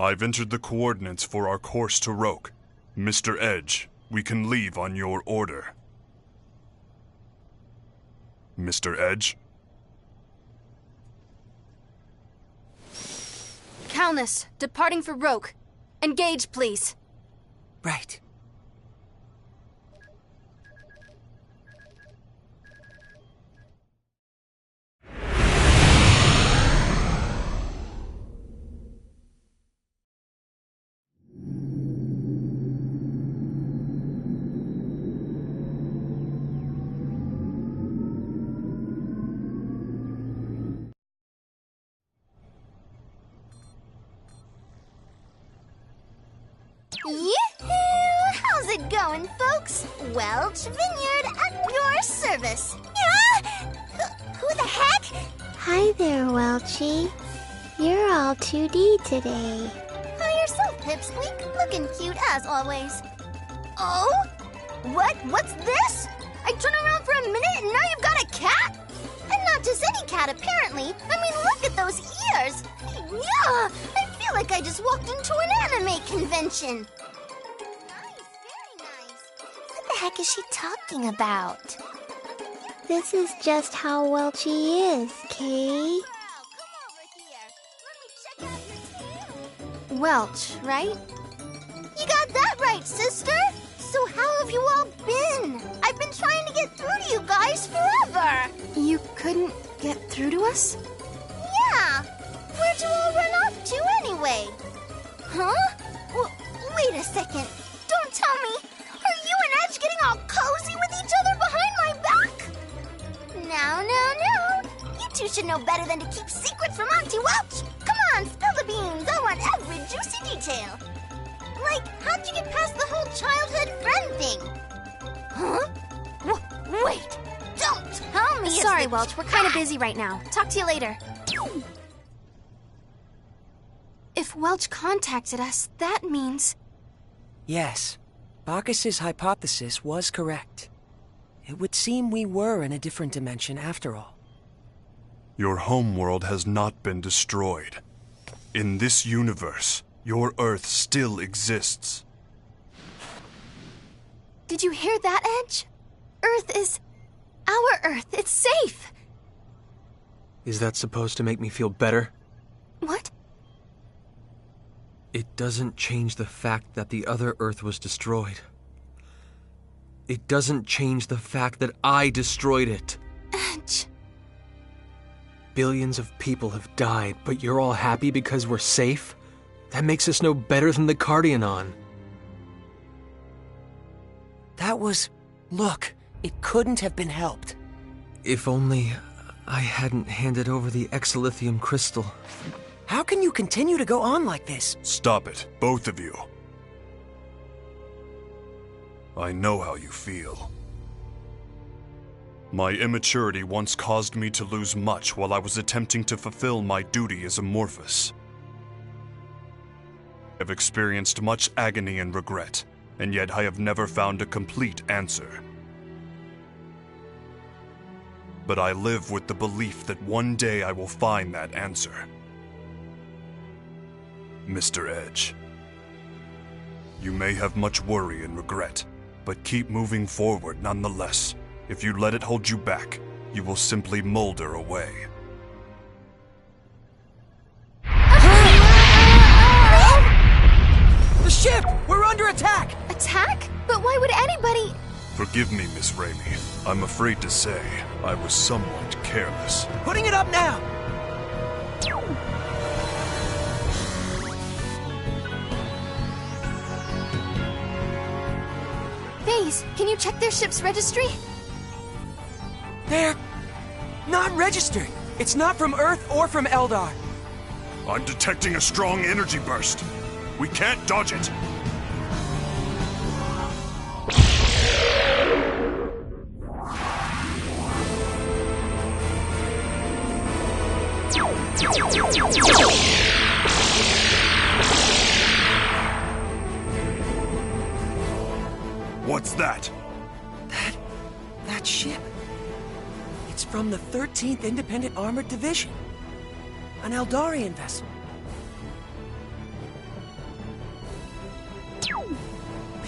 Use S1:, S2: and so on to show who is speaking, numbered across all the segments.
S1: I've entered the coordinates for our course to Roke. Mr. Edge, we can leave on your order. Mr. Edge?
S2: Calnus, departing for Roke. Engage, please.
S3: Right.
S4: Yoo-hoo! How's it going, folks? Welch Vineyard at your service. Yeah? Who the heck?
S5: Hi there, Welchie. You're all 2D today.
S4: Hi yourself, Pipsqueak. Looking cute as always. Oh? What's this? I turn around for a minute and now you've got a cat? And not just any cat, apparently. I mean, look at those ears. Yeah! I feel like I just walked into an anime convention. Nice, very nice. What the heck is she talking about?
S5: This is just how Welchie is, Kay.
S4: Wow, come over here. Let me check out your tail.
S2: Welch, right?
S4: You got that right, sister. So how have you all been? I've been trying to get through to you guys forever.
S2: You couldn't get through to us?
S4: Yeah. Where'd you all run off to anyway? Huh? Wait a second. Don't tell me. Are you and Edge getting all cozy with each other behind my back? No. You two should know better than to keep secrets from Auntie Welch. Come on, spill the beans. I want every juicy detail. Like, how'd you get past the whole childhood friend thing? Huh? Wait. Don't tell me.
S2: Sorry, Welch. We're kind of busy right now. Talk to you later. If Welch contacted us, that means...
S3: Yes. Bacchus's hypothesis was correct. It would seem we were in a different dimension after all.
S1: Your homeworld has not been destroyed. In this universe, your Earth still exists.
S2: Did you hear that, Edge? Earth is... our Earth. It's safe.
S6: Is that supposed to make me feel better?
S2: What?
S6: It doesn't change the fact that the other Earth was destroyed. It doesn't change the fact that I destroyed it.
S2: Edge.
S6: Billions of people have died, but you're all happy because we're safe? That makes us no better than the Cardionon.
S3: That was... Look, it couldn't have been helped.
S6: If only I hadn't handed over the exilithium crystal.
S3: How can you continue to go on like this?
S1: Stop it, both of you. I know how you feel. My immaturity once caused me to lose much while I was attempting to fulfill my duty as Amorphous. I've experienced much agony and regret, and yet I have never found a complete answer. But I live with the belief that one day I will find that answer. Mr. Edge, you may have much worry and regret, but keep moving forward nonetheless. If you let it hold you back, you will simply molder away.
S3: The ship! We're under attack!
S2: Attack? But why would anybody...
S1: Forgive me, Miss Raimi. I'm afraid to say I was somewhat careless.
S3: Putting it up now!
S2: Faze, can you check their ship's registry?
S3: They're... not registered. It's not from Earth or from Eldar.
S1: I'm detecting a strong energy burst. We can't dodge it. What's that?
S3: That ship. It's from the 13th Independent Armored Division. An Eldarian vessel.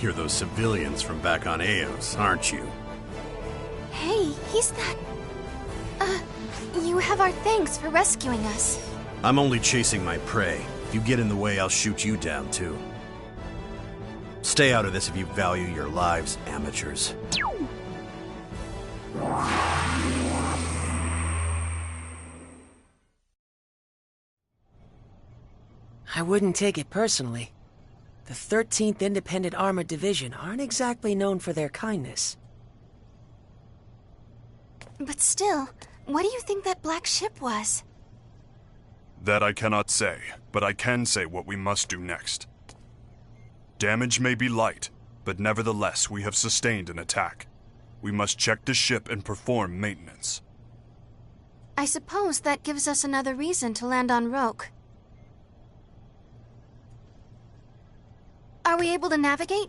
S7: You're those civilians from back on Eos, aren't you?
S2: Hey, he's that... you have our thanks for rescuing us.
S7: I'm only chasing my prey. If you get in the way, I'll shoot you down, too. Stay out of this if you value your lives, amateurs.
S3: I wouldn't take it personally. The 13th Independent Armored Division aren't exactly known for their kindness.
S2: But still, what do you think that black ship was?
S1: That I cannot say, but I can say what we must do next. Damage may be light, but nevertheless we have sustained an attack. We must check the ship and perform maintenance.
S2: I suppose that gives us another reason to land on Roke. Are we able to navigate?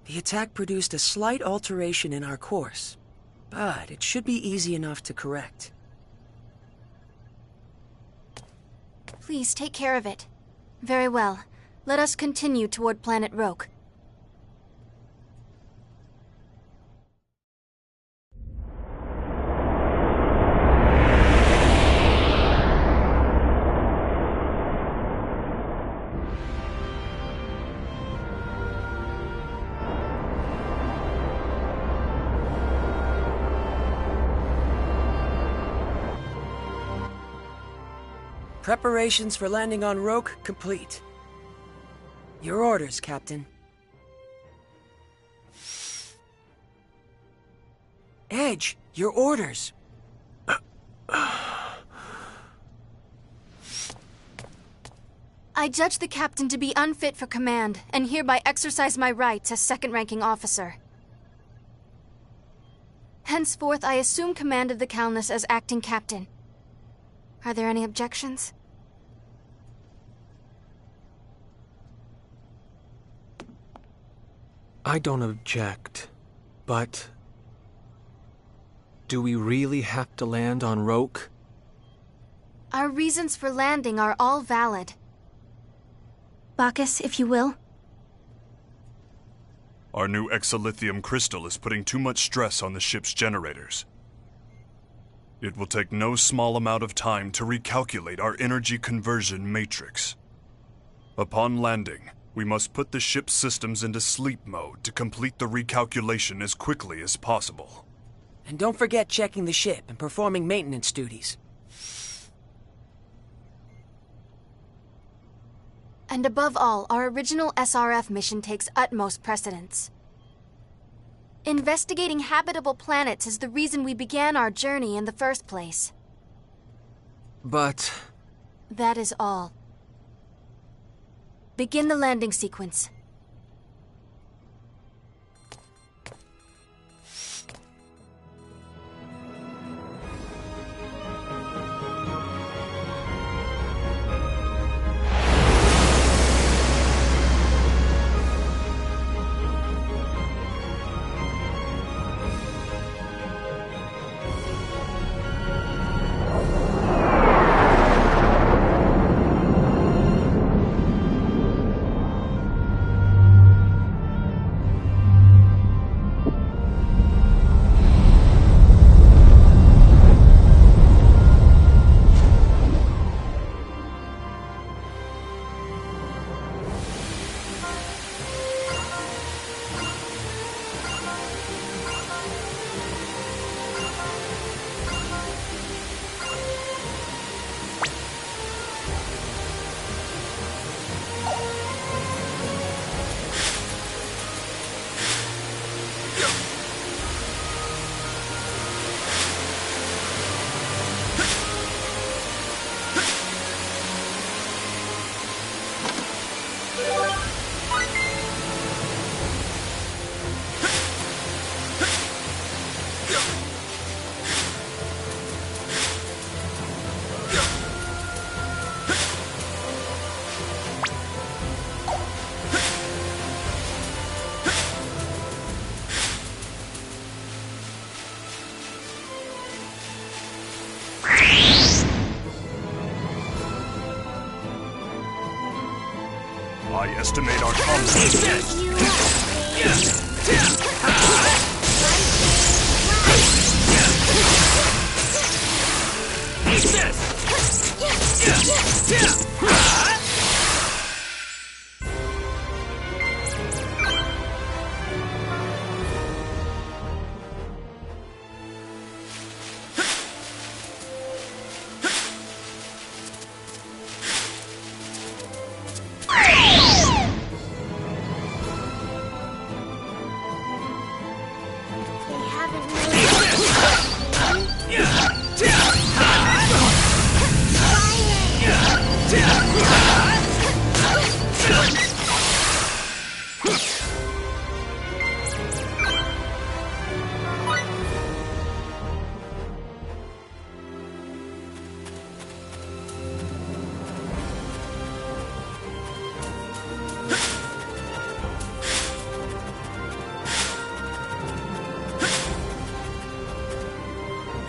S3: The attack produced a slight alteration in our course, but it should be easy enough to correct.
S2: Please take care of it. Very well. Let us continue toward planet Roke.
S3: Preparations for landing on Roke complete. Your orders, Captain. Edge, your orders.
S2: I judge the captain to be unfit for command, and hereby exercise my rights as second-ranking officer. Henceforth, I assume command of the Calnus as acting captain. Are there any objections?
S6: I don't object, but... do we really have to land on Roke?
S2: Our reasons for landing are all valid. Bacchus, if you will.
S1: Our new exolithium crystal is putting too much stress on the ship's generators. It will take no small amount of time to recalculate our energy conversion matrix. Upon landing, we must put the ship's systems into sleep mode to complete the recalculation as quickly as possible.
S3: And don't forget checking the ship and performing maintenance duties.
S2: And above all, our original SRF mission takes utmost precedence. Investigating habitable planets is the reason we began our journey in the first place.
S6: But...
S2: that is all. Begin the landing sequence.
S1: I estimate our combat.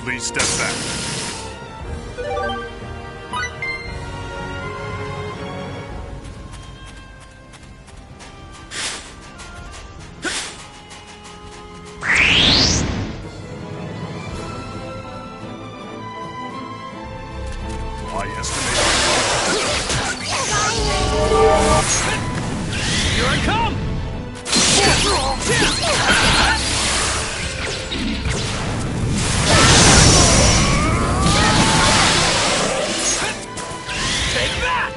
S1: Please step back. I estimate
S6: Here I come! Take that!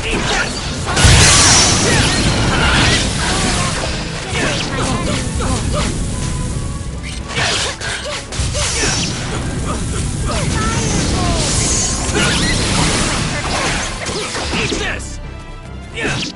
S6: Eat this! Eat this! Yeah!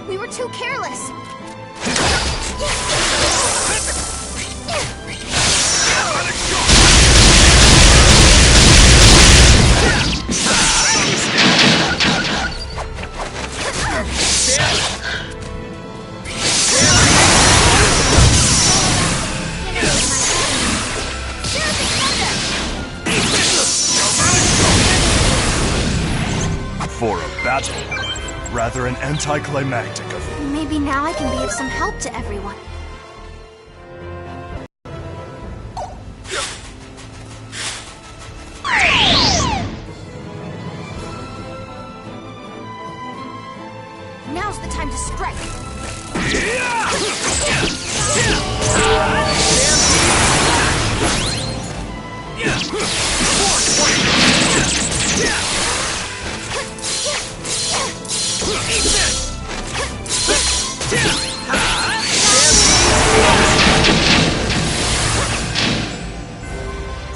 S4: We were too careless.
S1: for a battle. Rather an anticlimactic of...
S2: Maybe now I can be of some help to everyone. Now's the time to strike.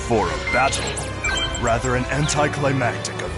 S1: For a battle. battle. Rather an anticlimactic event.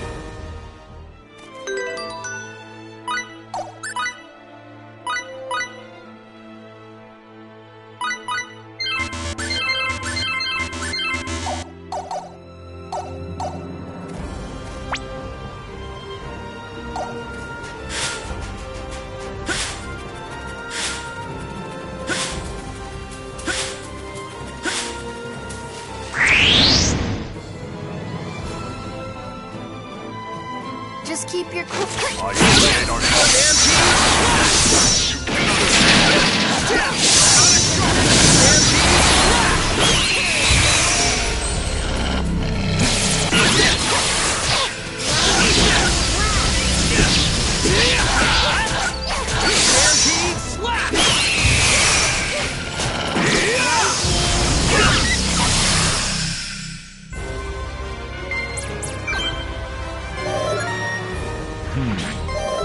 S2: Just keep your cool.
S1: I initiate our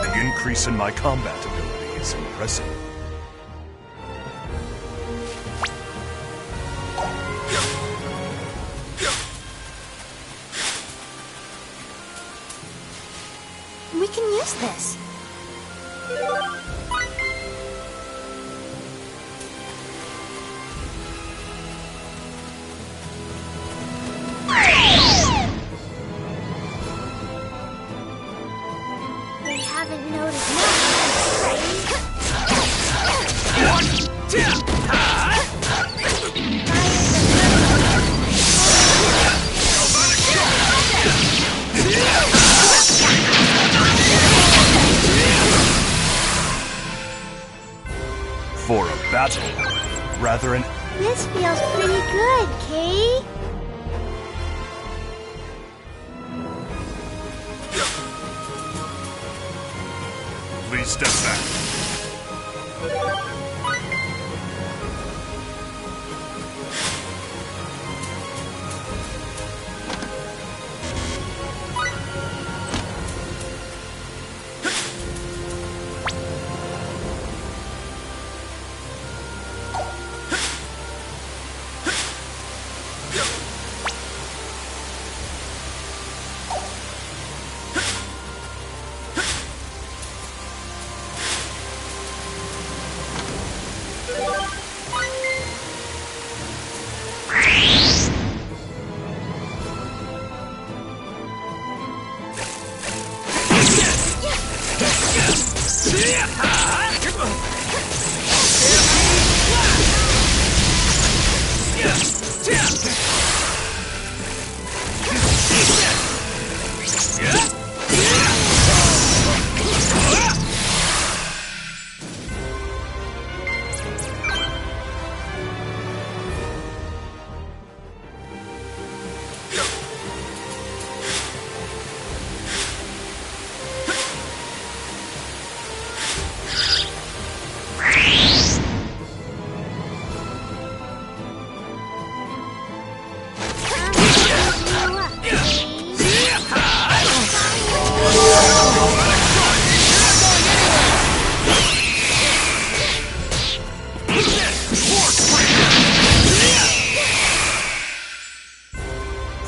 S1: The increase in my combat ability is impressive.
S2: We can use this.
S5: They haven't noticed nothing,
S1: For a battle, rather an...
S5: This feels pretty good, Kay.
S1: Please step back.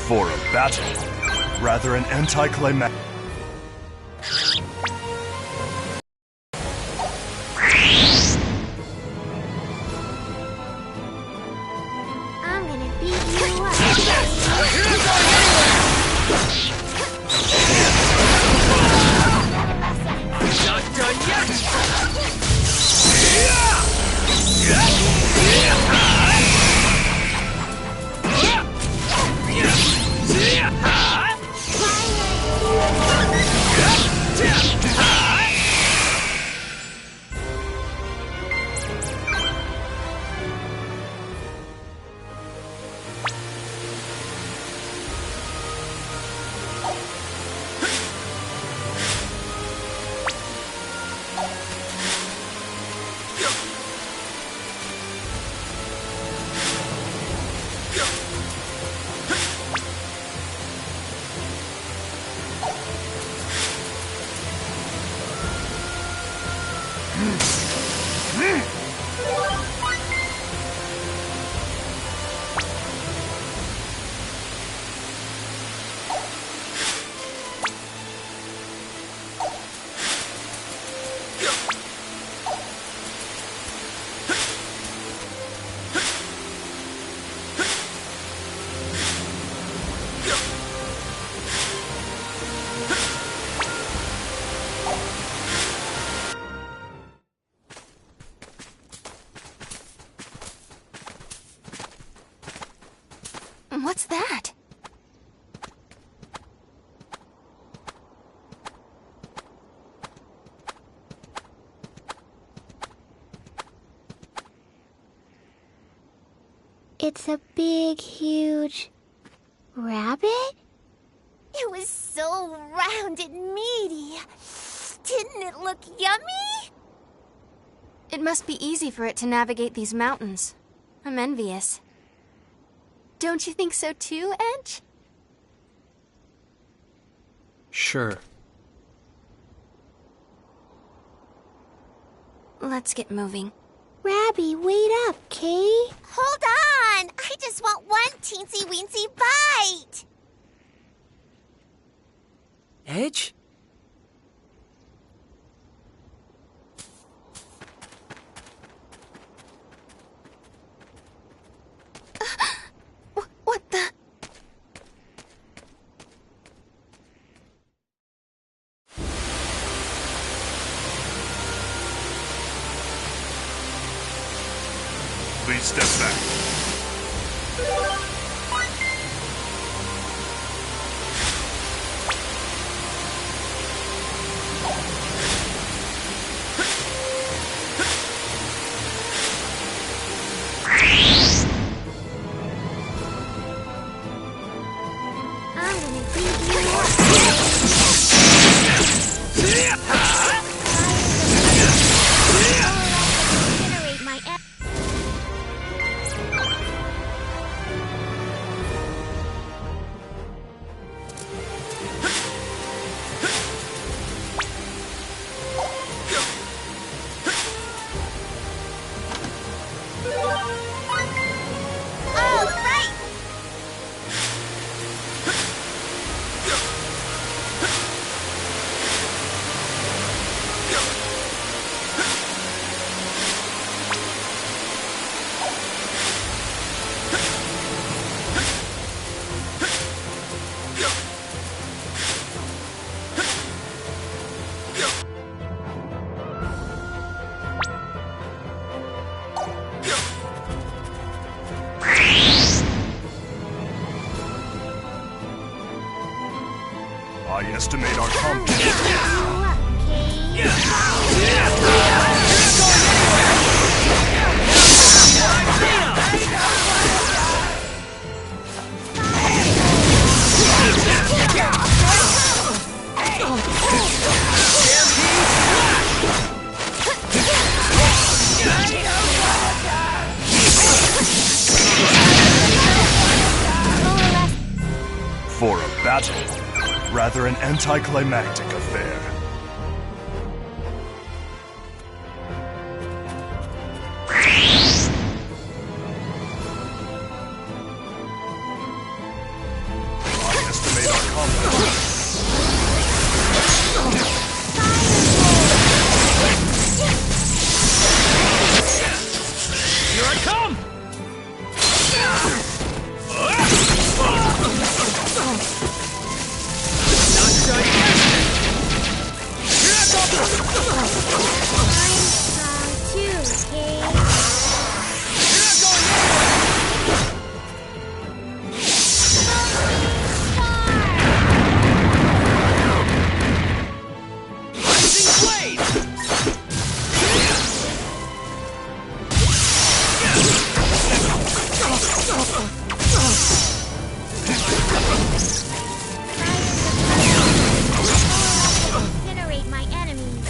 S1: For a battle, rather an anticlimactic...
S5: I'm gonna beat you up.
S6: Not done yet!
S2: What's that?
S5: It's a big, huge rabbit?
S4: It was so round and meaty. Didn't it look yummy?
S2: It must be easy for it to navigate these mountains. I'm envious. Don't you think so too, Edge?
S6: Sure.
S2: Let's get moving.
S5: Rabby, wait up, Kay.
S4: Hold on! I just want one teensy-weensy bite!
S3: Edge?
S2: What the?
S1: Please step back.
S5: I'm gonna give you incinerate my
S4: All right!
S1: I estimate our competition.
S5: you up, Kay.
S1: For a battle, rather an anticlimactic affair. I estimate our competition.
S6: Here I come!
S5: Incinerate my enemies.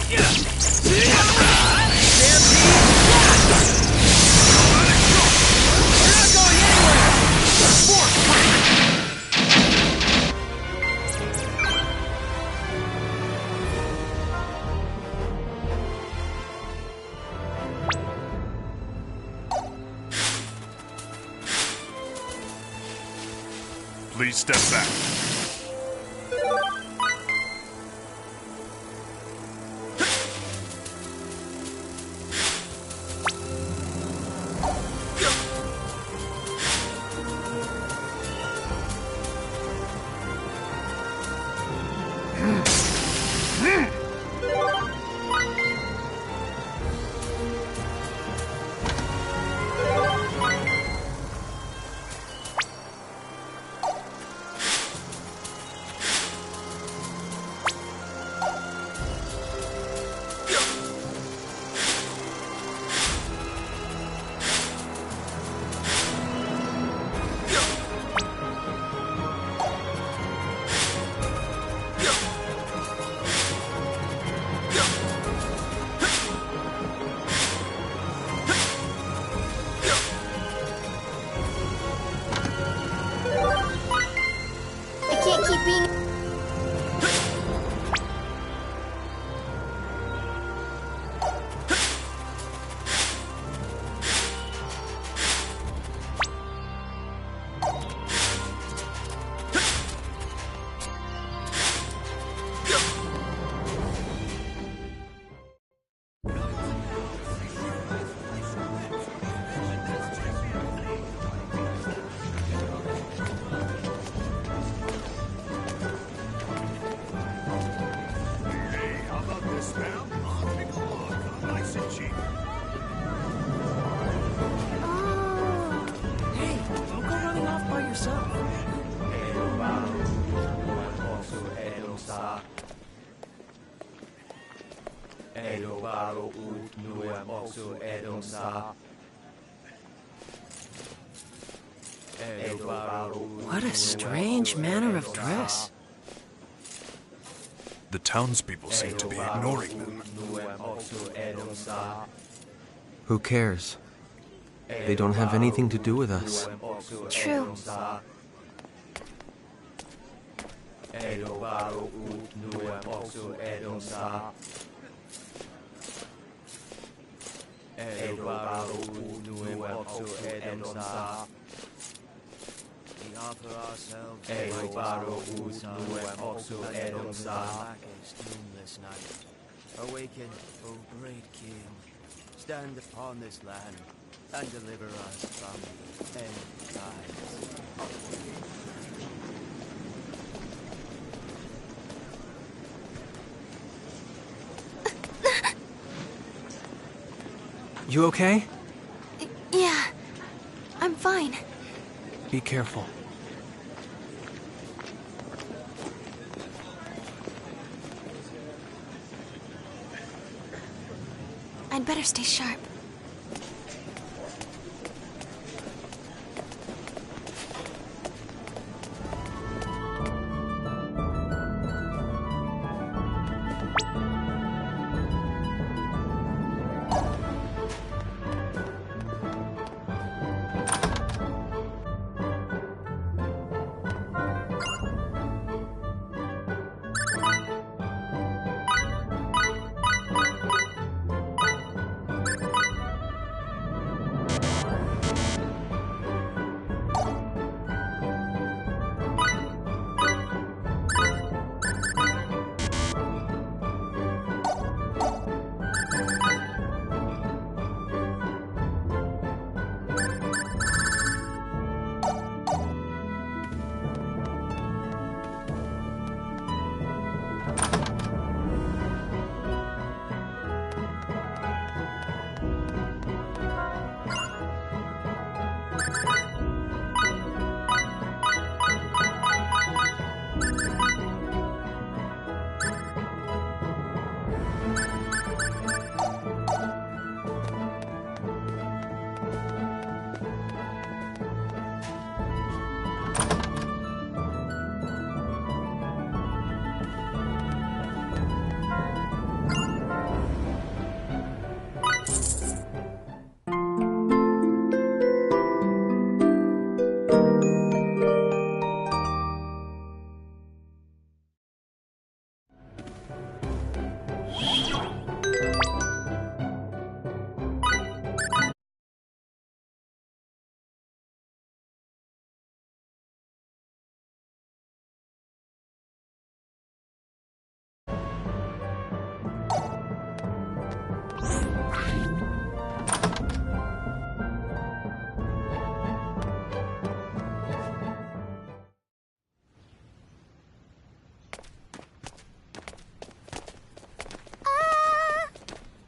S1: Please step back.
S3: Hey, don't go running off by yourself. What a strange manner of dress.
S1: The townspeople seem to be ignoring them.
S6: Who cares? They don't have anything to do with us.
S2: True.
S8: Awaken, O great king. Stand upon this land and deliver us from the end times.
S6: You okay?
S2: Yeah, I'm fine.
S6: Be careful.
S2: I'd better stay sharp.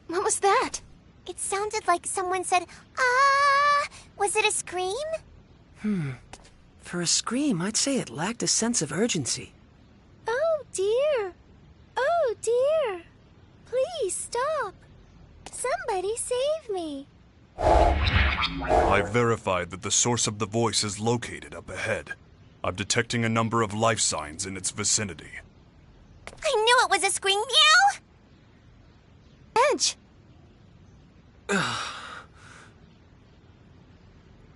S2: What was that?
S4: It sounded like someone said, "Ah!" Was it a scream?
S3: For a scream, I'd say it lacked a sense of urgency.
S4: Oh dear. Oh dear. Please stop. Somebody save me.
S1: I've verified that the source of the voice is located up ahead. I'm detecting a number of life signs in its vicinity.
S4: I knew it was a scream. Meow!
S2: Edge!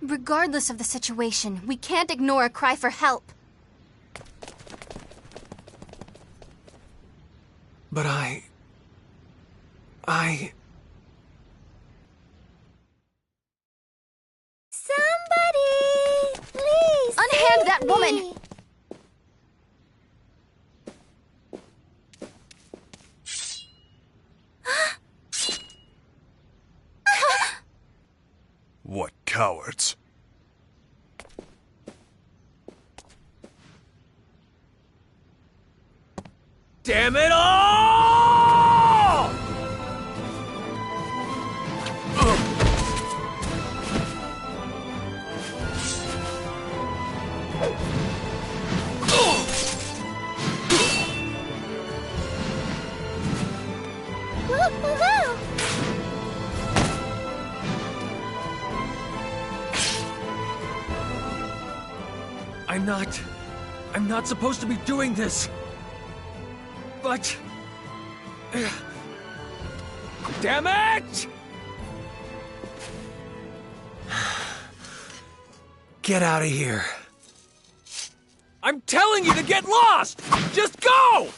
S2: Regardless of the situation, we can't ignore a cry for help.
S6: But I...
S4: Somebody! Please!
S2: Unhand
S4: save
S2: that woman!
S4: me.
S1: What cowards.
S6: Damn it all!
S4: Woohoo!
S6: I'm not supposed to be doing this. But... Damn it! Get out of here. I'm telling you to get lost! Just go!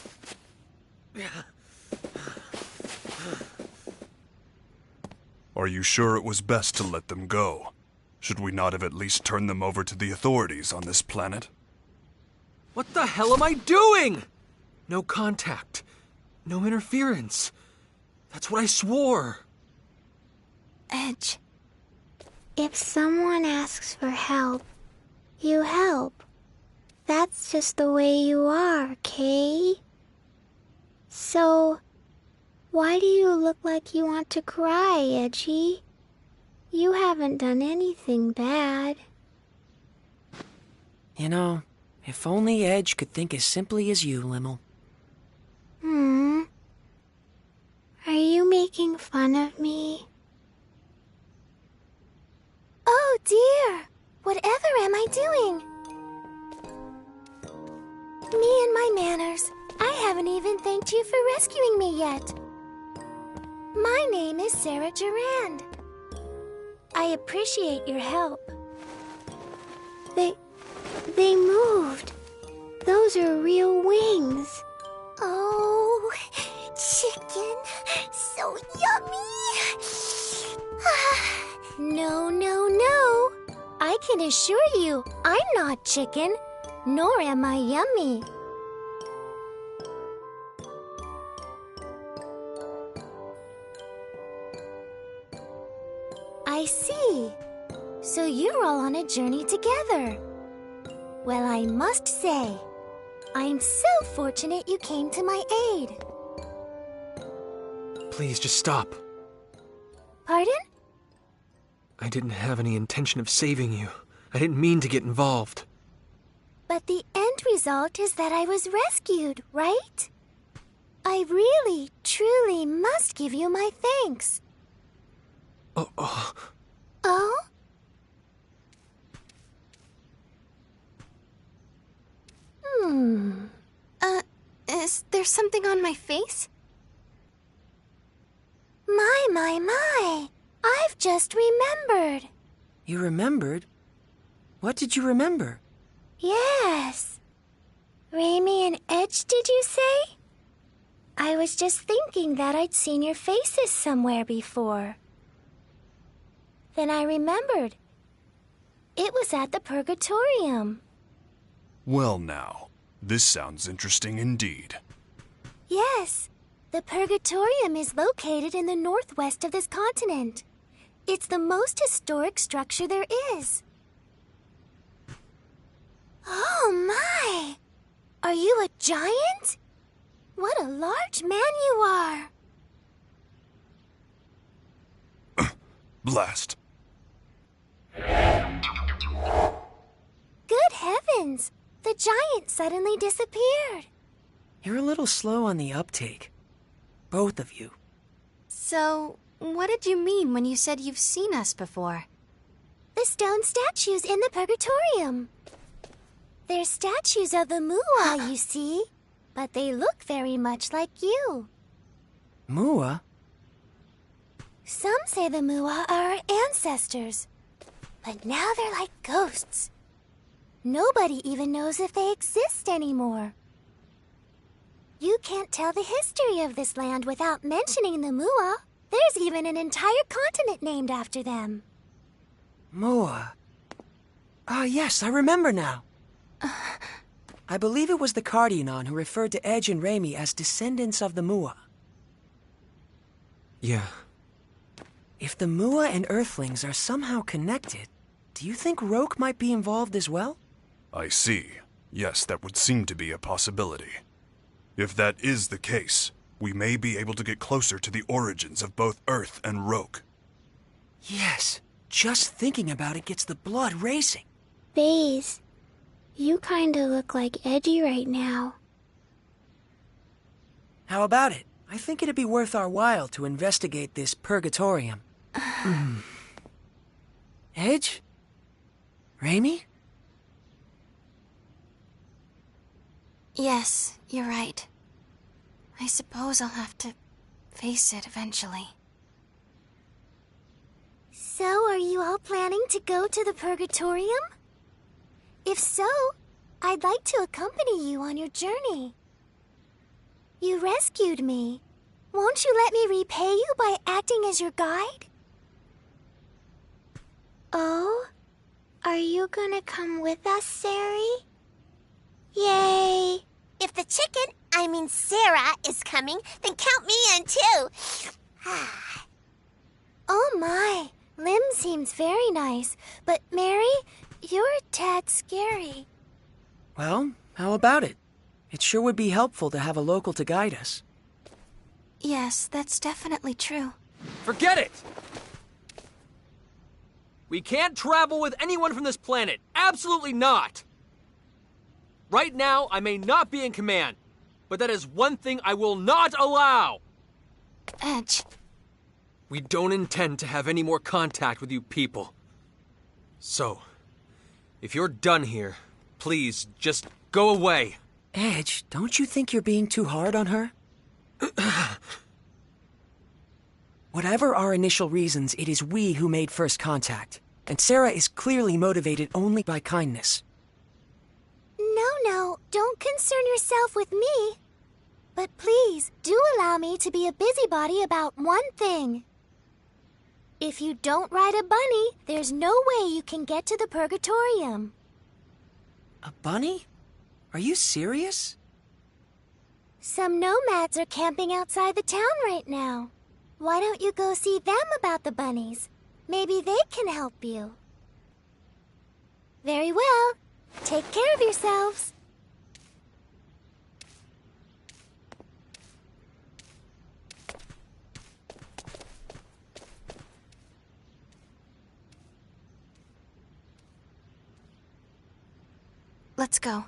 S1: Are you sure it was best to let them go? Should we not have at least turned them over to the authorities on this planet?
S6: What the hell am I doing? No contact. No interference. That's what I swore.
S2: Edge.
S5: If someone asks for help, you help. That's just the way you are, Kay. So, why do you look like you want to cry, Edgy? You haven't done anything bad.
S3: You know, if only Edge could think as simply as you, Limmel.
S5: Are you making fun of me?
S4: Oh dear! Whatever am I doing? Me and my manners. I haven't even thanked you for rescuing me yet. My name is Sarah Durand. I appreciate your help.
S5: They moved. Those are real wings.
S4: Oh, chicken. So yummy. No, no, no. I can assure you, I'm not chicken, nor am I yummy. I see. So you're all on a journey together. Well, I must say, I'm so fortunate you came to my aid.
S6: Please, just stop.
S4: Pardon?
S6: I didn't have any intention of saving you. I didn't mean to get involved.
S4: But the end result is that I was rescued, right? I really, truly must give you my thanks.
S6: Oh?
S4: Oh?
S2: Is there something on my face?
S4: My. I've just remembered.
S3: You remembered? What did you remember?
S4: Yes. Raimi and Edge, did you say? I was just thinking that I'd seen your faces somewhere before. Then I remembered. It was at the Purgatorium.
S1: Well now, this sounds interesting indeed.
S4: Yes. The Purgatorium is located in the northwest of this continent. It's the most historic structure there is. Oh my! Are you a giant? What a large man you are!
S1: Blast.
S4: Good heavens! The giant suddenly disappeared.
S3: You're a little slow on the uptake. Both of you.
S2: So, what did you mean when you said you've seen us before?
S4: The stone statues in the Purgatorium. They're statues of the Mua, you see. But they look very much like you.
S3: Mua?
S4: Some say the Mua are our ancestors. But now they're like ghosts. Nobody even knows if they exist anymore. You can't tell the history of this land without mentioning the Mua. There's even an entire continent named after them.
S3: Mua. Ah, yes, I remember now. I believe it was the Cardionon who referred to Edge and Raimi as descendants of the Mua.
S6: Yeah.
S3: If the Mua and Earthlings are somehow connected, do you think Roke might be involved as well?
S1: I see. Yes, that would seem to be a possibility. If that is the case, we may be able to get closer to the origins of both Earth and Roke.
S3: Yes, just thinking about it gets the blood racing.
S5: Baze, you kinda look like Edgy right now.
S3: How about it? I think it'd be worth our while to investigate this purgatorium. Edge? Raimi?
S2: Yes, you're right. I suppose I'll have to face it eventually.
S4: So, are you all planning to go to the Purgatorium? If so, I'd like to accompany you on your journey. You rescued me. Won't you let me repay you by acting as your guide?
S5: Oh? Are you gonna come with us, Sari? Yay!
S4: If the chicken, I mean Sarah, is coming, then count me in too. Oh my, Lim seems very nice, but Mary, you're a tad scary.
S3: Well, how about it? It sure would be helpful to have a local to guide us.
S2: Yes, that's definitely true.
S6: Forget it! We can't travel with anyone from this planet. Absolutely not! Right now, I may not be in command, but that is one thing I will not allow!
S2: Edge.
S6: We don't intend to have any more contact with you people. So, if you're done here, please just go away.
S3: Edge, don't you think you're being too hard on her? Whatever our initial reasons, it is we who made first contact. And Sarah is clearly motivated only by kindness.
S4: No, don't concern yourself with me. But please, do allow me to be a busybody about one thing. If you don't ride a bunny, there's no way you can get to the Purgatorium.
S3: A bunny? Are you serious?
S4: Some nomads are camping outside the town right now. Why don't you go see them about the bunnies? Maybe they can help you. Very well. Take care of yourselves.
S2: Let's go.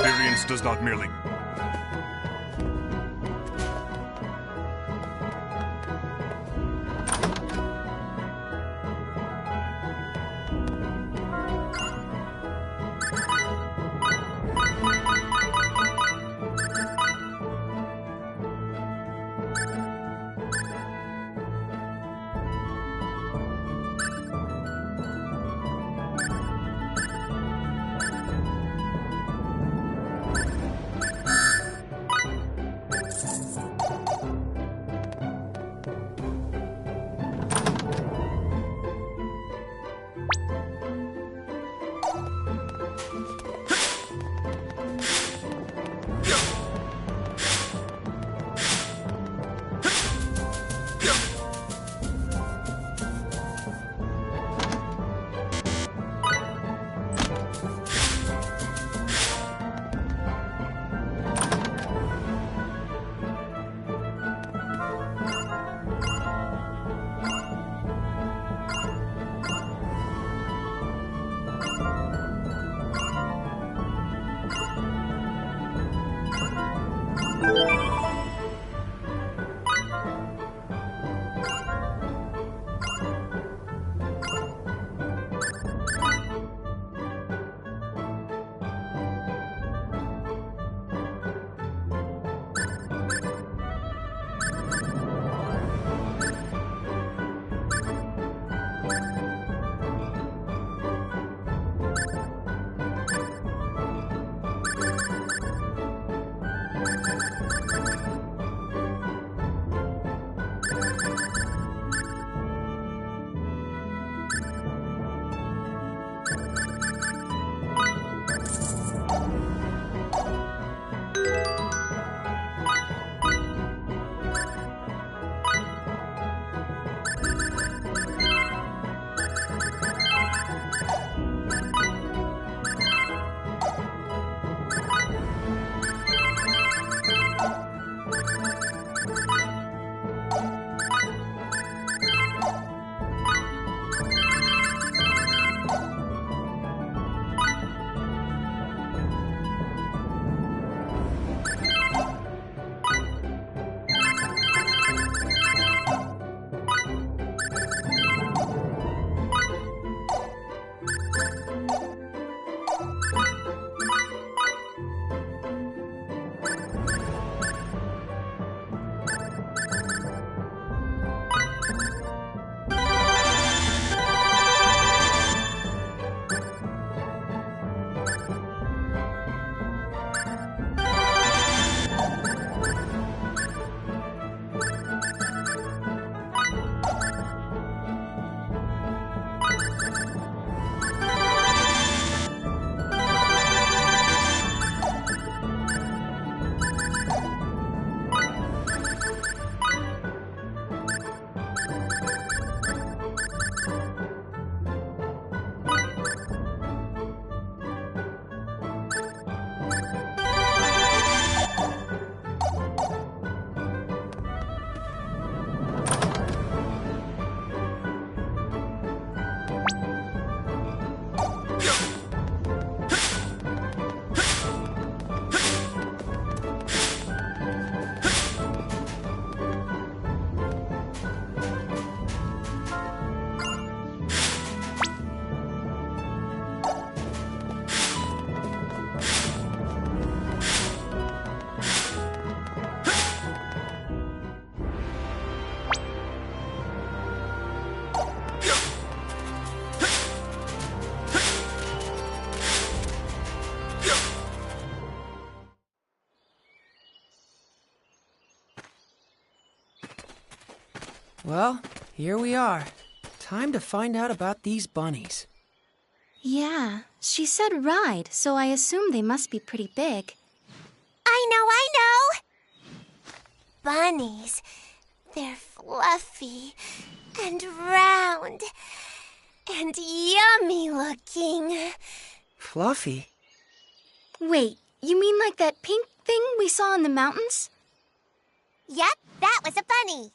S1: experience does not merely...
S3: Well, here we are. Time to find out about these bunnies.
S2: Yeah, she said ride, so I assume they must be pretty big.
S4: I know! Bunnies. They're fluffy and round and yummy looking.
S3: Fluffy?
S2: Wait, you mean like that pink thing we saw in the mountains?
S4: Yep, that was a bunny.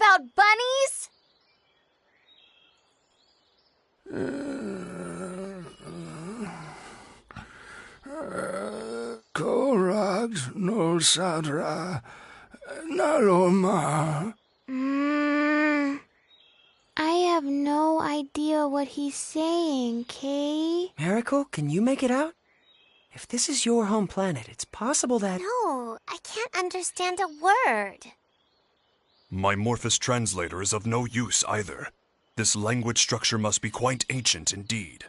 S4: about bunnies?
S9: Korag no sadra naloma.
S5: I have no idea what he's saying, Kay.
S3: Miracle, can you make it out? If this is your home planet, it's possible that...
S4: No, I can't understand a word.
S1: My Morphous translator is of no use either. This language structure must be quite ancient indeed.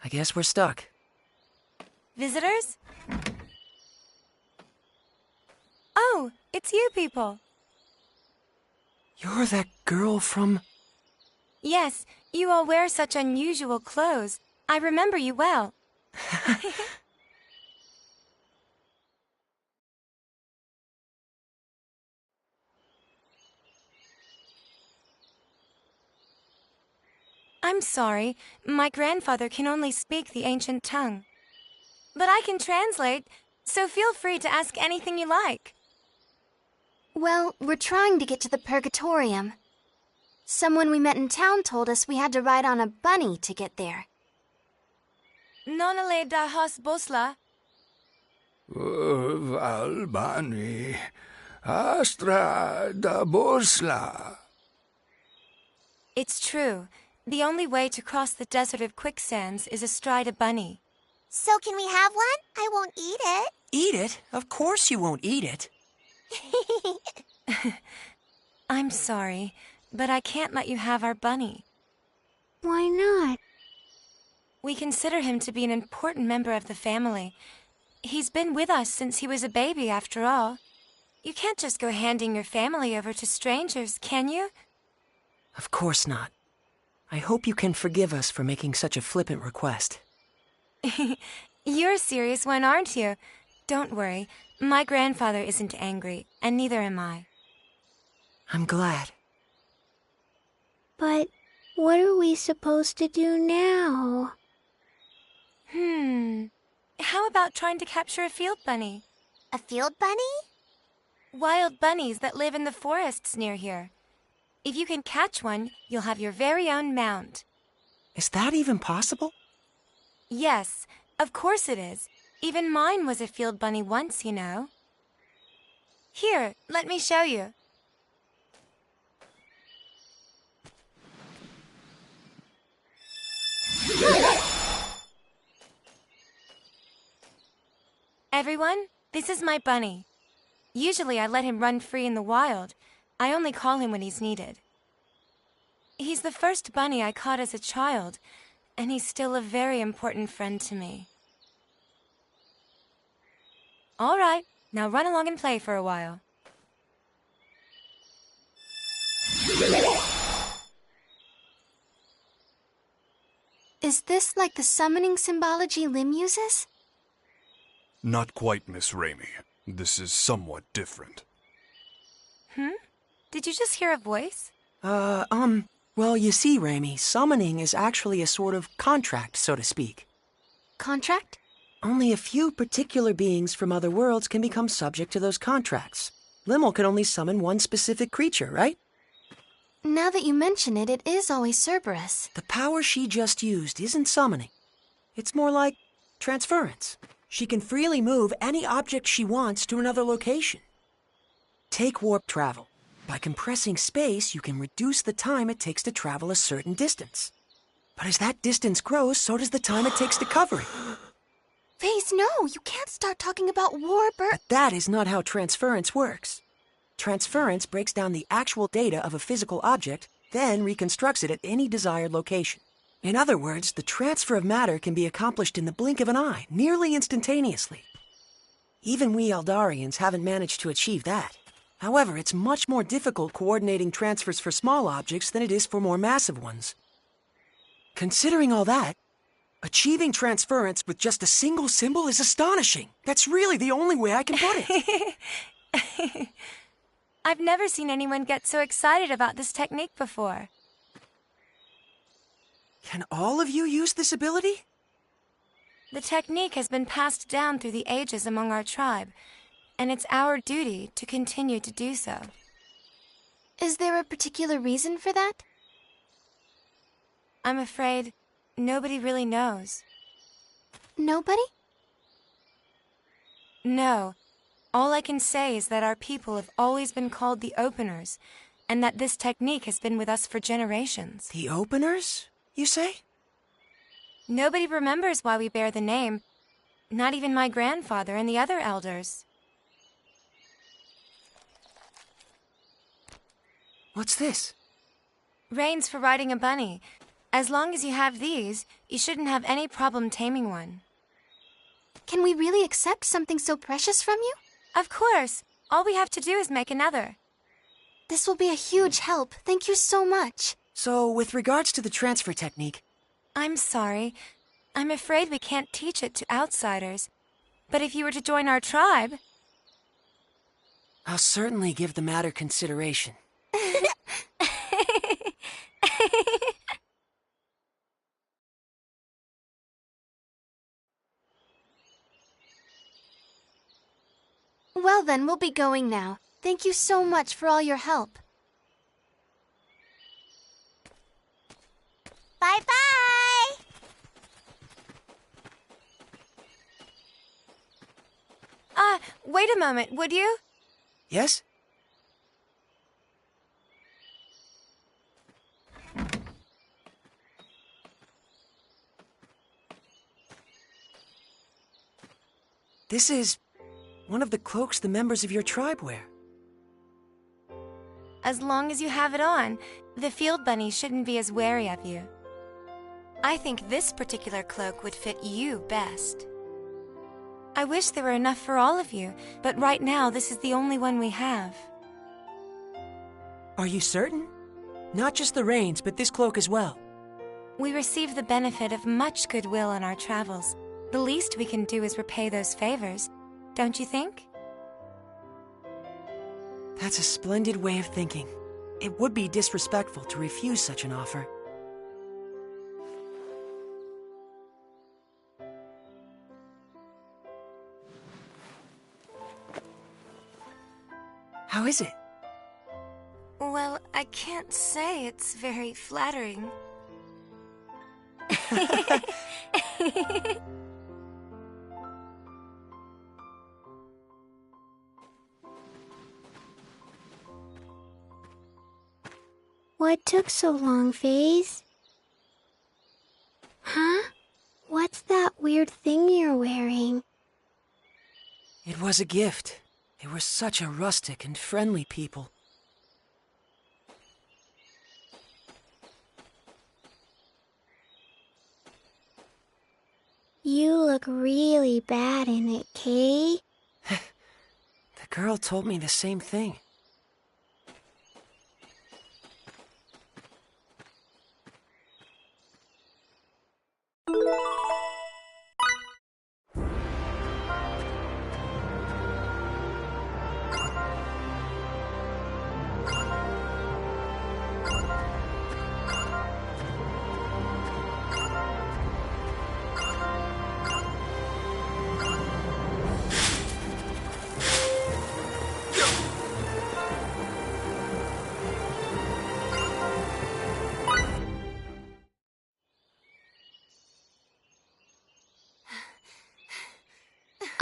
S3: I guess we're stuck.
S10: Visitors? Oh, it's you people.
S3: You're that girl from...
S10: Yes, you all wear such unusual clothes. I remember you well. I'm sorry, my grandfather can only speak the ancient tongue. But I can translate, so feel free to ask anything you like.
S2: Well, we're trying to get to the Purgatorium. Someone we met in town told us we had to ride on a bunny to get there.
S10: Nonale da has bosla.
S9: Valbani Astra da Bosla.
S10: It's true. The only way to cross the desert of quicksands is astride a bunny.
S4: So can we have one? I won't eat it.
S3: Eat it? Of course you won't eat it.
S10: I'm sorry, but I can't let you have our bunny.
S5: Why not?
S10: We consider him to be an important member of the family. He's been with us since he was a baby, after all. You can't just go handing your family over to strangers, can you?
S3: Of course not. I hope you can forgive us for making such a flippant request.
S10: You're a serious one, aren't you? Don't worry. My grandfather isn't angry, and neither am I.
S3: I'm glad.
S5: But what are we supposed to do now?
S10: How about trying to capture a field bunny?
S4: A field bunny?
S10: Wild bunnies that live in the forests near here. If you can catch one, you'll have your very own mount.
S3: Is that even possible?
S10: Yes, of course it is. Even mine was a field bunny once, you know. Here, let me show you. Everyone, this is my bunny. Usually I let him run free in the wild. I only call him when he's needed. He's the first bunny I caught as a child, and he's still a very important friend to me. All right, now run along and play for a while.
S2: Is this like the summoning symbology Lim uses?
S1: Not quite, Miss Raimi. This is somewhat different.
S10: Did you just hear a voice?
S3: Well, you see, Raimi, summoning is actually a sort of contract, so to speak.
S2: Contract?
S3: Only a few particular beings from other worlds can become subject to those contracts. Limmel can only summon one specific creature, right?
S2: Now that you mention it, it is always Cerberus.
S3: The power she just used isn't summoning. It's more like transference. She can freely move any object she wants to another location. Take warp travel. By compressing space, you can reduce the time it takes to travel a certain distance. But as that distance grows, so does the time it takes to cover it.
S2: Face, no, you can't start talking about warp or...
S3: But that is not how transference works. Transference breaks down the actual data of a physical object, then reconstructs it at any desired location. In other words, the transfer of matter can be accomplished in the blink of an eye, nearly instantaneously. Even we Eldarians haven't managed to achieve that. However, it's much more difficult coordinating transfers for small objects than it is for more massive ones. Considering all that, achieving transference with just a single symbol is astonishing. That's really the only way I can put it.
S10: I've never seen anyone get so excited about this technique before.
S3: Can all of you use this ability?
S10: The technique has been passed down through the ages among our tribe, and it's our duty to continue to do so.
S2: Is there a particular reason for that?
S10: I'm afraid nobody really knows.
S2: Nobody?
S10: No. All I can say is that our people have always been called the Openers, and that this technique has been with us for generations.
S3: The Openers, you say?
S10: Nobody remembers why we bear the name, not even my grandfather and the other elders.
S3: What's this?
S10: Reins for riding a bunny. As long as you have these, you shouldn't have any problem taming one.
S2: Can we really accept something so precious from you?
S10: Of course. All we have to do is make another.
S2: This will be a huge help. Thank you so much.
S3: So, with regards to the transfer technique...
S10: I'm sorry. I'm afraid we can't teach it to outsiders. But if you were to join our tribe...
S3: I'll certainly give the matter consideration.
S2: Well then, we'll be going now. Thank you so much for all your help.
S4: Bye-bye!
S10: Wait a moment, would you?
S3: Yes? This is one of the cloaks the members of your tribe wear.
S10: As long as you have it on, the field bunny shouldn't be as wary of you. I think this particular cloak would fit you best. I wish there were enough for all of you, but right now this is the only one we have.
S3: Are you certain? Not just the reins, but this cloak as well.
S10: We receive the benefit of much goodwill on our travels. The least we can do is repay those favors, don't you think?
S3: That's a splendid way of thinking. It would be disrespectful to refuse such an offer. How is it?
S10: Well, I can't say it's very flattering.
S5: What took so long, Faze? Huh? What's that weird thing you're wearing?
S3: It was a gift. They were such a rustic and friendly people.
S5: You look really bad in it, Kay.
S3: The girl told me the same thing.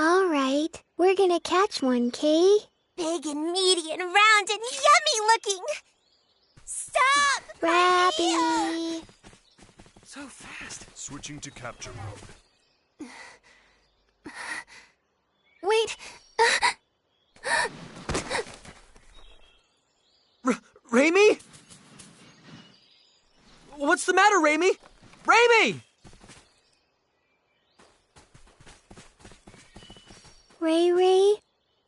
S5: All right, we're gonna catch one, Kay.
S4: Big and meaty and round and yummy looking! Stop!
S5: Rabby!
S3: So fast.
S1: Switching to capture mode.
S2: Wait!
S6: Raimi? What's the matter, Raimi? Raimi!
S5: Ray Ray?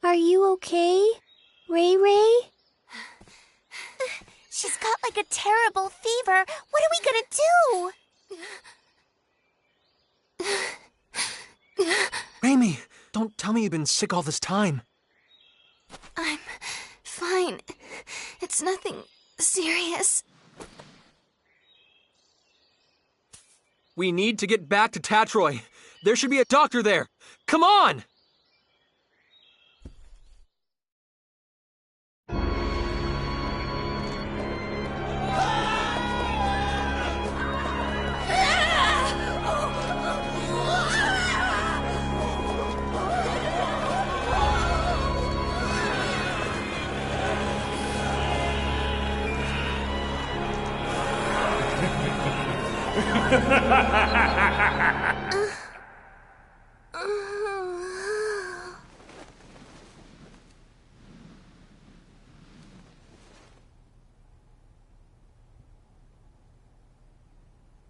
S5: Are you okay? Ray Ray?
S4: She's got like a terrible fever. What are we gonna do?
S6: Raimi, don't tell me you've been sick all this time.
S2: I'm fine. It's nothing serious.
S6: We need to get back to Tatroy. There should be a doctor there. Come on!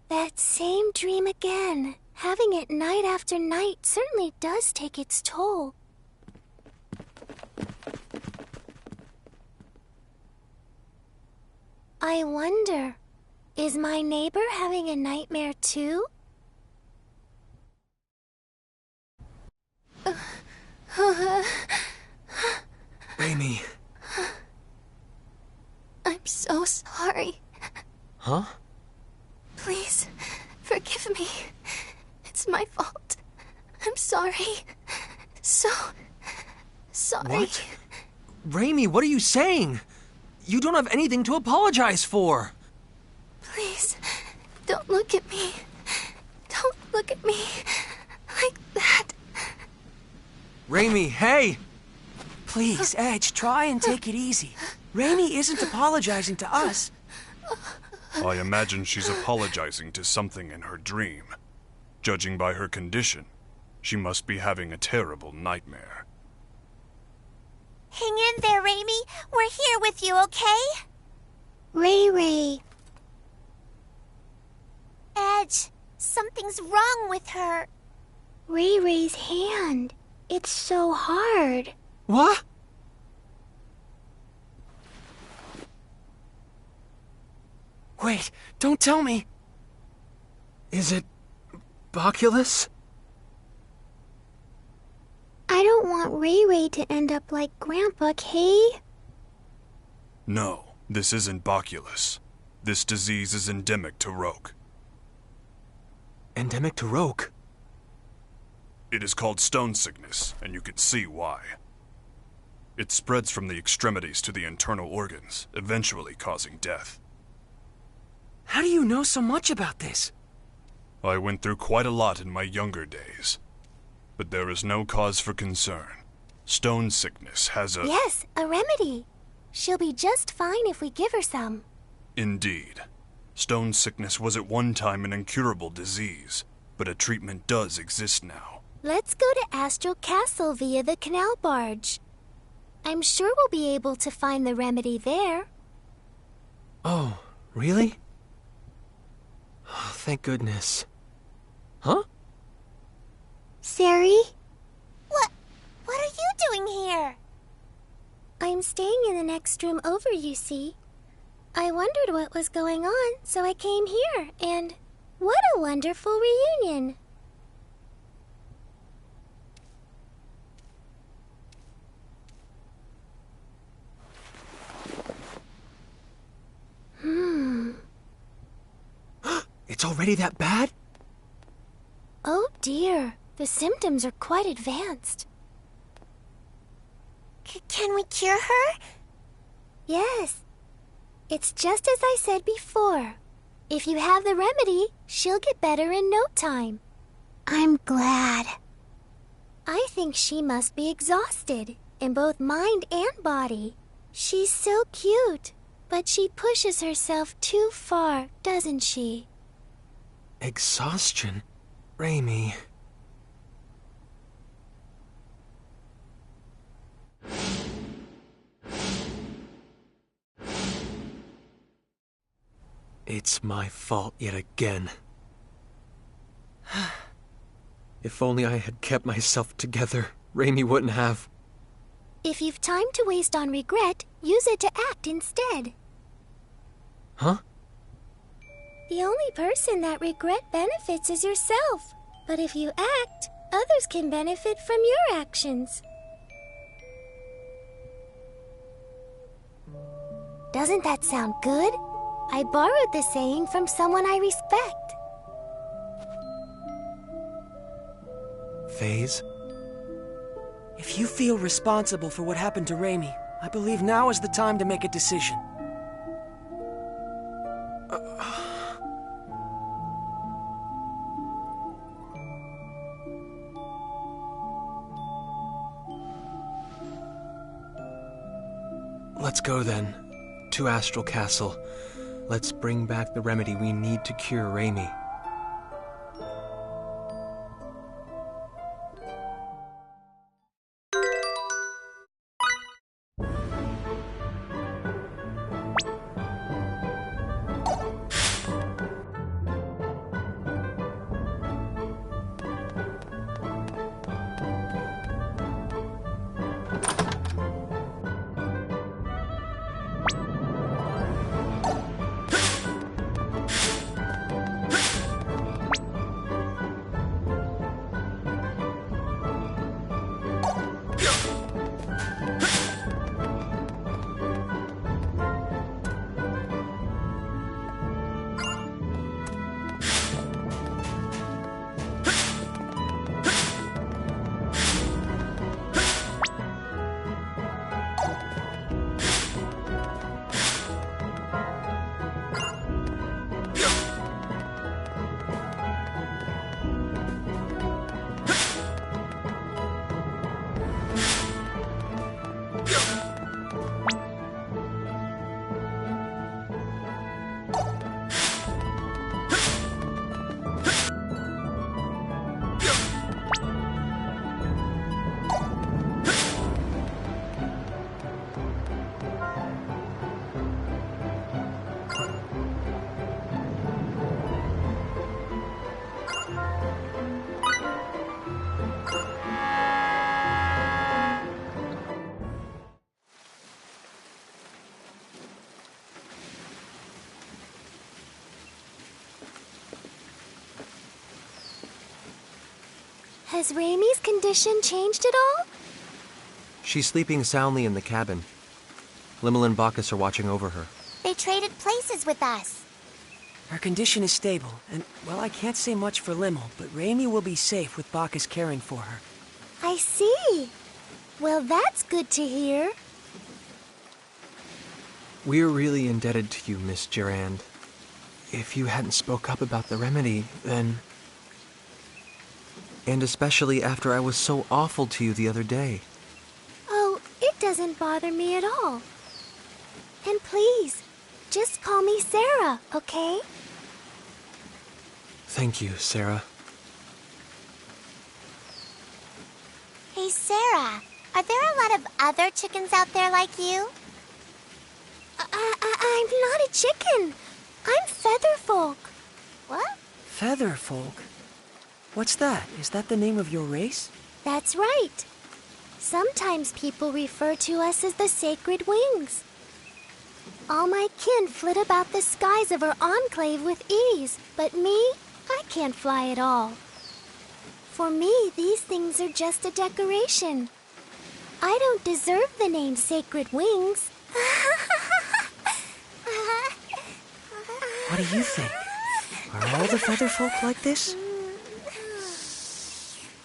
S5: That same dream again. Having it night after night certainly does take its toll. I wonder, is my neighbor having a nightmare too?
S6: Amy.
S2: I'm so sorry.
S6: Huh?
S2: Please, forgive me. It's my fault. I'm sorry. So sorry.
S6: What? Raimi, what are you saying? You don't have anything to apologize for.
S2: Please, don't look at me. Don't look at me like that.
S6: Raimi, hey!
S3: Please, Edge, try and take it easy. Raimi isn't apologizing to us.
S1: I imagine she's apologizing to something in her dream. Judging by her condition, she must be having a terrible nightmare.
S4: Hang in there, Raimi. We're here with you, okay?
S5: Ray Ray.
S4: Edge, something's wrong with her.
S5: Ray Ray's hand. It's so hard.
S6: What?
S3: Wait, don't tell me.
S6: Is it Boculus?
S5: I don't want Ray Ray to end up like Grandpa, Kay.
S1: No, this isn't Boculus. This disease is endemic to Roke.
S6: Endemic to Roke?
S1: It is called stone sickness, and you can see why. It spreads from the extremities to the internal organs, eventually causing death.
S3: How do you know so much about this?
S1: I went through quite a lot in my younger days. But there is no cause for concern. Stone sickness has a...
S5: Yes, a remedy. She'll be just fine if we give her some.
S1: Indeed. Stone sickness was at one time an incurable disease, but a treatment does exist now.
S5: Let's go to Astral Castle via the canal barge. I'm sure we'll be able to find the remedy there.
S6: Oh, really? Oh, thank goodness. Huh?
S5: Sari?
S4: What are you doing here?
S5: I'm staying in the next room over, you see. I wondered what was going on, so I came here, and what a wonderful reunion.
S6: It's already that bad?
S5: Oh dear, the symptoms are quite advanced.
S4: Can we cure her?
S5: Yes. It's just as I said before. If you have the remedy, she'll get better in no time. I'm glad. I think she must be exhausted, in both mind and body. She's so cute, but she pushes herself too far, doesn't she?
S6: Exhaustion? Raimi. It's my fault yet again. If only I had kept myself together, Raimi wouldn't have.
S5: If you've time to waste on regret, use it to act instead.
S6: Huh?
S5: The only person that regret benefits is yourself. But if you act, others can benefit from your actions. Doesn't that sound good? I borrowed the saying from someone I respect.
S6: Phase?
S3: If you feel responsible for what happened to Raimi, I believe now is the time to make a decision.
S6: Let's go then. To Astral Castle. Let's bring back the remedy we need to cure Raimi.
S5: Has Raimi's condition changed at all?
S6: She's sleeping soundly in the cabin. Limmel and Bacchus are watching over her.
S4: They traded places with us.
S3: Her condition is stable, and, well, I can't say much for Limmel, but Raimi will be safe with Bacchus caring for her.
S5: I see. Well, that's good to hear.
S6: We're really indebted to you, Miss Durand. If you hadn't spoke up about the remedy, then... And especially after I was so awful to you the other day.
S5: Oh, it doesn't bother me at all. And please, just call me Sarah, okay?
S6: Thank you, Sarah.
S4: Hey, Sarah, are there a lot of other chickens out there like you?
S5: I'm not a chicken. I'm Featherfolk.
S4: What?
S3: Featherfolk? What's that? Is that the name of your race?
S5: That's right. Sometimes people refer to us as the Sacred Wings. All my kin flit about the skies of our enclave with ease, but me, I can't fly at all. For me, these things are just a decoration. I don't deserve the name Sacred Wings.
S3: What do you think? Are all the Featherfolk like this?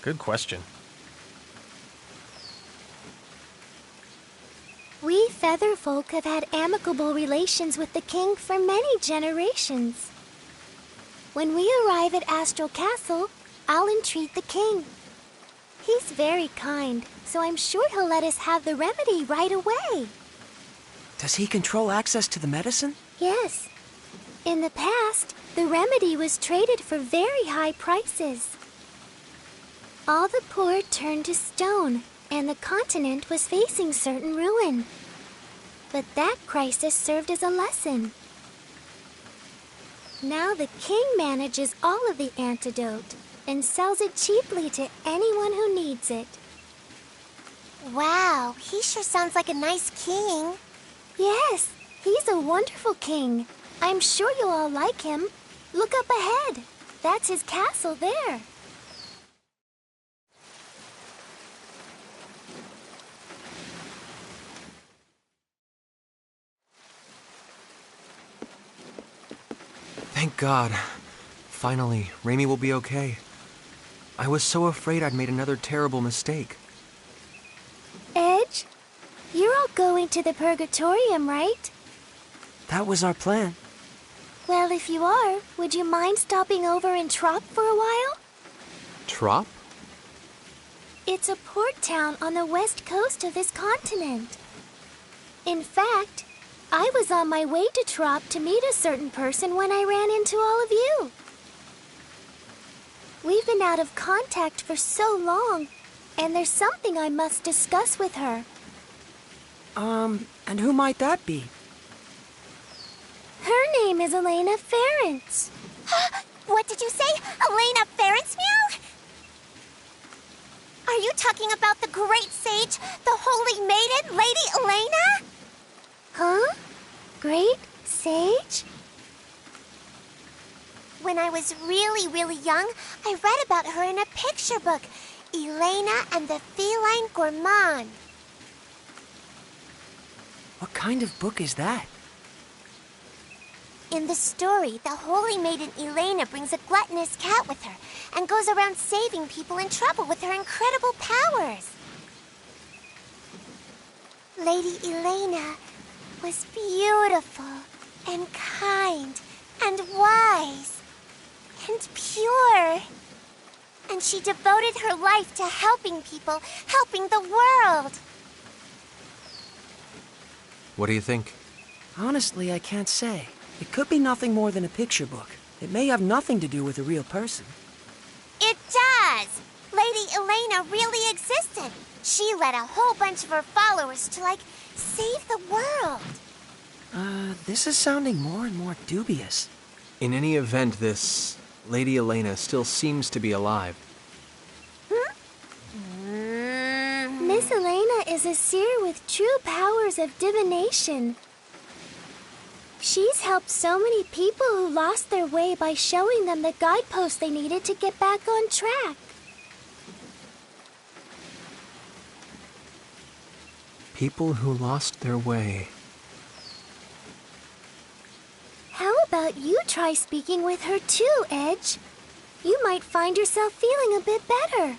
S6: Good question.
S5: We Featherfolk have had amicable relations with the king for many generations. When we arrive at Astral Castle, I'll entreat the king. He's very kind, so I'm sure he'll let us have the remedy right away.
S3: Does he control access to the medicine?
S5: Yes. In the past, the remedy was traded for very high prices. All the poor turned to stone, and the continent was facing certain ruin. But that crisis served as a lesson. Now the king manages all of the antidote and sells it cheaply to anyone who needs it.
S4: Wow, he sure sounds like a nice king.
S5: Yes, he's a wonderful king. I'm sure you'll all like him. Look up ahead. That's his castle there.
S6: Thank God. Finally, Raimi will be okay. I was so afraid I'd made another terrible mistake.
S5: Edge, you're all going to the Purgatorium, right?
S3: That was our plan.
S5: Well, if you are, would you mind stopping over in Trop for a while?
S6: Trop?
S5: It's a port town on the west coast of this continent. In fact, I was on my way to Trop to meet a certain person when I ran into all of you. We've been out of contact for so long, and there's something I must discuss with her.
S3: And who might that be?
S5: Her name is Elena Ference.
S4: What did you say? Elena Ference, meow? Are you talking about the great sage, the holy maiden, Lady Elena?
S5: Huh? Great sage?
S4: When I was really, really young, I read about her in a picture book, Elena and the Feline Gourmand.
S3: What kind of book is that?
S4: In the story, the holy maiden Elena brings a gluttonous cat with her and goes around saving people in trouble with her incredible powers. Lady Elena was beautiful and kind and wise and pure. And she devoted her life to helping people, helping the world.
S6: What do you think?
S3: Honestly, I can't say. It could be nothing more than a picture book. It may have nothing to do with a real person.
S4: It does! Lady Elena really existed. She led a whole bunch of her followers to, save the world.
S3: This is sounding more and more dubious.
S6: In any event, this Lady Elena still seems to be alive.
S5: Miss Elena is a seer with true powers of divination. She's helped so many people who lost their way by showing them the guideposts they needed to get back on track.
S11: People who lost their way.
S5: How about you try speaking with her too, Edge? You might find yourself feeling a bit better.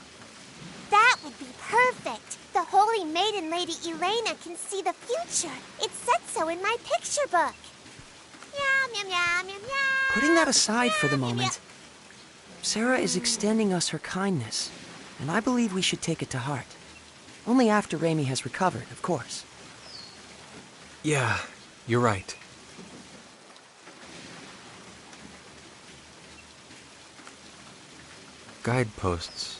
S4: That would be perfect. The Holy Maiden Lady Elena can see the future. It said so in my picture book. Meow, meow, meow, meow, meow.
S3: Putting that aside for the
S4: Meow, meow,
S3: moment, Sarah is extending us her kindness, and I believe we should take it to heart. Only after Raimi has recovered, of course.
S11: Yeah, you're right. Guideposts.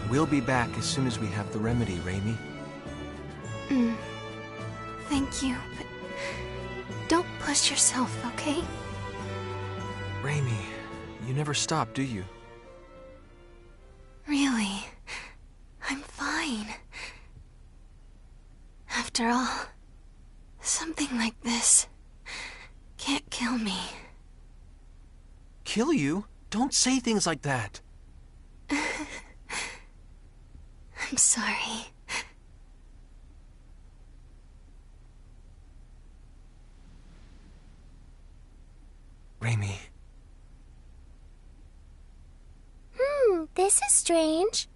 S11: We'll be back as soon as we have the remedy, Raimi.
S2: Thank you, but don't push yourself, okay?
S11: Raimi, you never stop, do you?
S2: Really, I'm fine. After all, something like this can't kill me.
S11: Kill you? Don't say things like that.
S2: I'm sorry.
S11: Raimi.
S5: This is strange.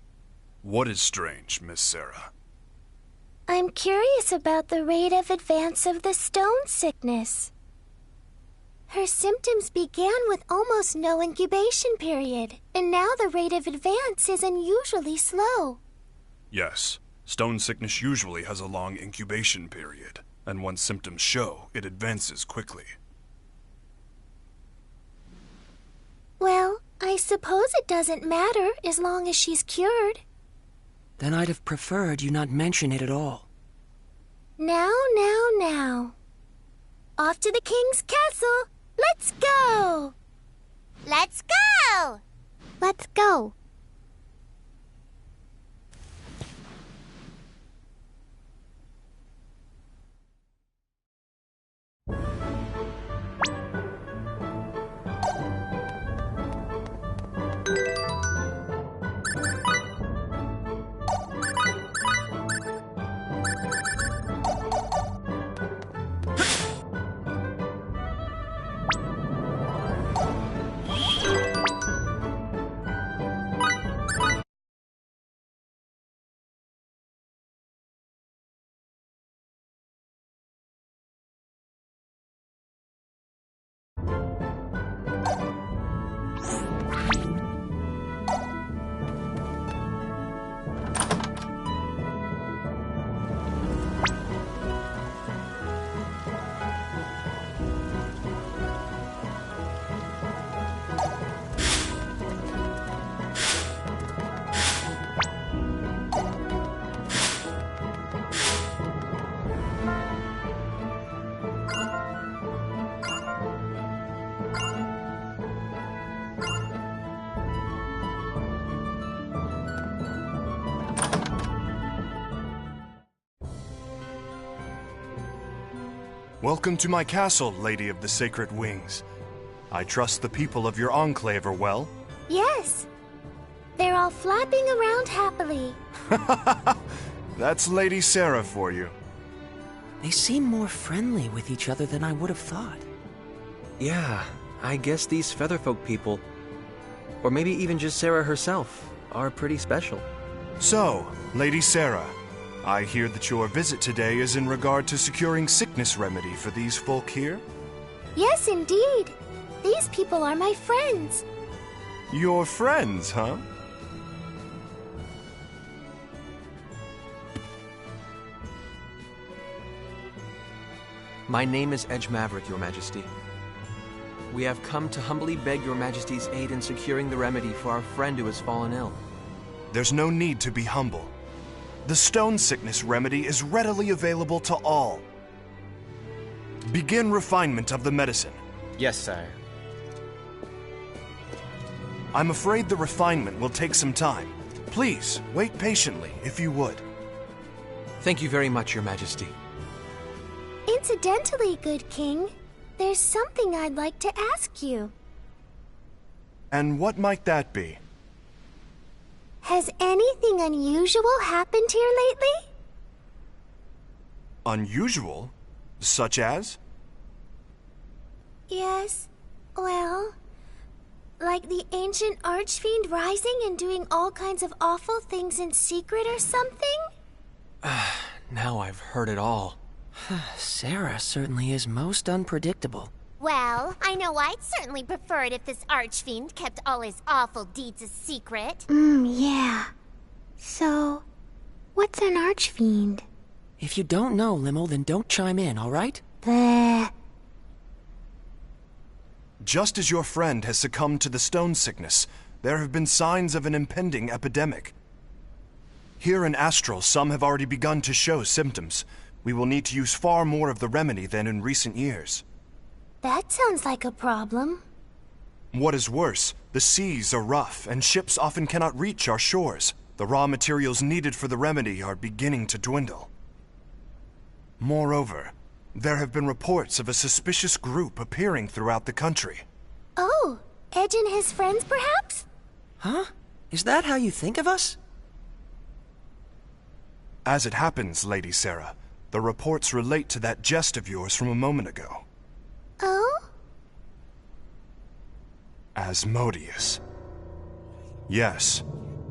S1: What is strange, Miss Sarah?
S5: I'm curious about the rate of advance of the stone sickness. Her symptoms began with almost no incubation period, and now the rate of advance is unusually slow.
S1: Yes, stone sickness usually has a long incubation period, and once symptoms show, it advances quickly.
S5: Well, I suppose it doesn't matter as long as she's cured.
S3: Then I'd have preferred you not mention it at all.
S5: Now. Off to the king's castle. Let's go!
S4: Let's go!
S5: Let's go.
S1: Welcome to my castle, Lady of the Sacred Wings. I trust the people of your enclave are well?
S5: Yes. They're all flapping around happily.
S1: That's Lady Sarah for you.
S3: They seem more friendly with each other than I would have thought.
S11: Yeah, I guess these Featherfolk people, or maybe even just Sarah herself, are pretty special.
S1: So, Lady Sarah, I hear that your visit today is in regard to securing sickness remedy for these folk here?
S5: Yes, indeed. These people are my friends.
S1: Your friends, huh?
S11: My name is Edge Maverick, Your Majesty. We have come to humbly beg Your Majesty's aid in securing the remedy for our friend who has fallen ill.
S1: There's no need to be humble. The stone sickness remedy is readily available to all. Begin refinement of the medicine.
S12: Yes, sire.
S1: I'm afraid the refinement will take some time. Please, wait patiently, if you would.
S11: Thank you very much, Your Majesty.
S5: Incidentally, good king, there's something I'd like to ask you.
S1: And what might that be?
S5: Has anything unusual happened here lately?
S1: Unusual? Such as?
S5: Yes, well, like the ancient archfiend rising and doing all kinds of awful things in secret or something?
S11: Now I've heard it all.
S3: Sarah certainly is most unpredictable.
S4: Well, I know I'd certainly prefer it if this archfiend kept all his awful deeds a secret.
S5: Yeah. So, what's an archfiend?
S3: If you don't know, Limo, then don't chime in, all right?
S5: Bleh.
S1: Just as your friend has succumbed to the stone sickness, there have been signs of an impending epidemic. Here in Astral, some have already begun to show symptoms. We will need to use far more of the remedy than in recent years.
S5: That sounds like a problem.
S1: What is worse, the seas are rough, and ships often cannot reach our shores. The raw materials needed for the remedy are beginning to dwindle. Moreover, there have been reports of a suspicious group appearing throughout the country.
S5: Oh, Edge and his friends, perhaps?
S3: Huh? Is that how you think of us?
S1: As it happens, Lady Sarah, the reports relate to that jest of yours from a moment ago.
S5: Oh?
S1: Asmodeus. Yes,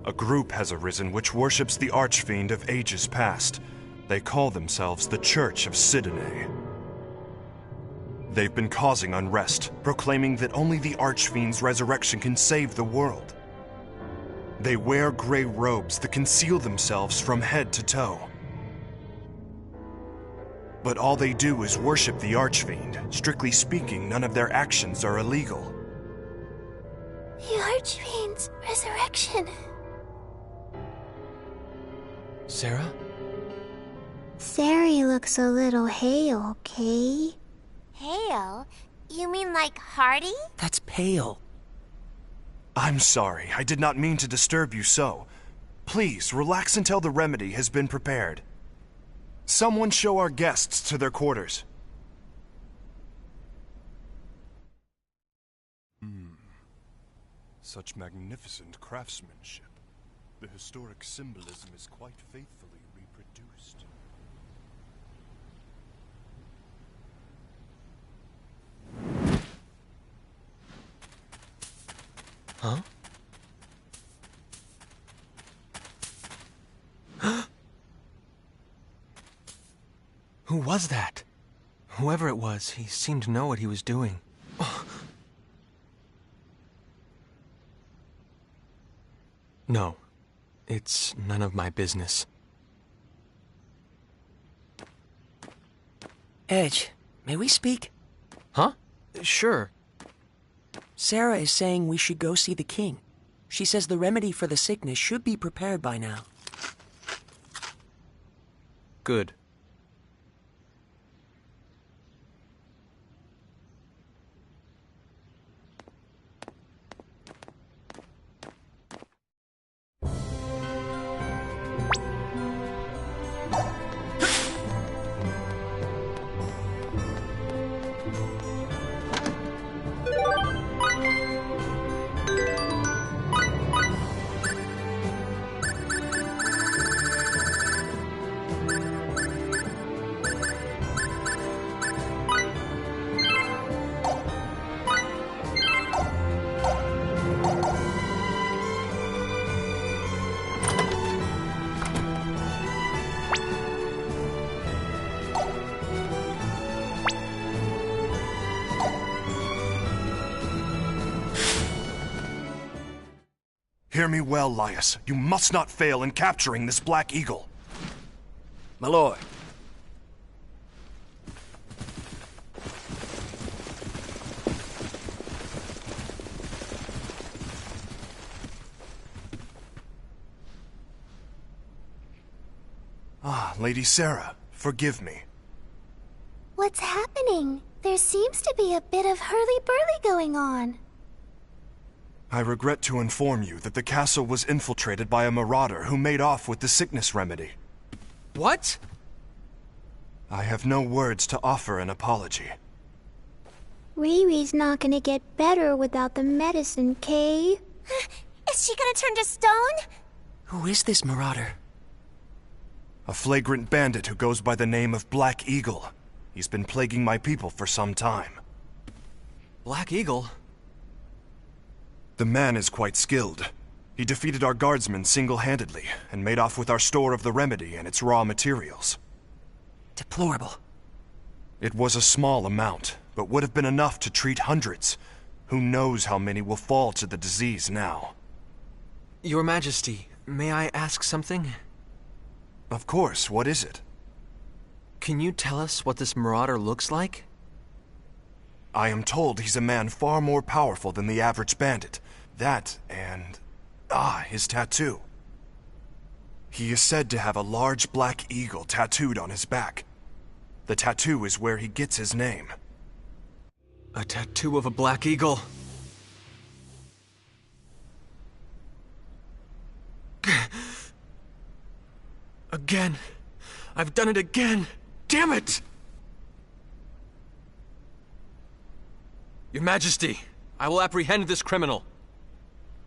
S1: a group has arisen which worships the Archfiend of ages past. They call themselves the Church of Sidene. They've been causing unrest, proclaiming that only the Archfiend's resurrection can save the world. They wear gray robes that conceal themselves from head to toe. But all they do is worship the Archfiend. Strictly speaking, none of their actions are illegal.
S5: The Archfiend's resurrection.
S11: Sarah?
S5: Sari looks a little hale, okay?
S4: Hale? You mean like Hardy?
S3: That's pale.
S1: I'm sorry, I did not mean to disturb you so. Please, relax until the remedy has been prepared. Someone show our guests to their quarters. Such magnificent craftsmanship. The historic symbolism is quite faithfully reproduced.
S11: Huh? Who was that? Whoever it was, he seemed to know what he was doing. No, it's none of my business.
S3: Edge, may we speak?
S11: Huh? Sure.
S3: Sarah is saying we should go see the king. She says the remedy for the sickness should be prepared by now.
S11: Good.
S1: Hear me well, Laius. You must not fail in capturing this Black Eagle.
S12: My lord.
S1: Ah, Lady Sarah, forgive me.
S4: What's happening? There seems to be a bit of hurly-burly going on.
S1: I regret to inform you that the castle was infiltrated by a marauder who made off with the sickness remedy.
S6: What?
S1: I have no words to offer an apology.
S5: Riri's not gonna get better without the medicine, Kay.
S4: Is she gonna turn to stone?
S3: Who is this marauder?
S1: A flagrant bandit who goes by the name of Black Eagle. He's been plaguing my people for some time.
S11: Black Eagle?
S1: The man is quite skilled. He defeated our guardsmen single-handedly and made off with our store of the remedy and its raw materials.
S3: Deplorable.
S1: It was a small amount, but would have been enough to treat hundreds. Who knows how many will fall to the disease now?
S11: Your Majesty, may I ask something?
S1: Of course, what is it?
S11: Can you tell us what this marauder looks like?
S1: I am told he's a man far more powerful than the average bandit. That, and... his tattoo. He is said to have a large black eagle tattooed on his back. The tattoo is where he gets his name.
S11: A tattoo of a black eagle. Again. I've done it again. Damn it! Your Majesty, I will apprehend this criminal.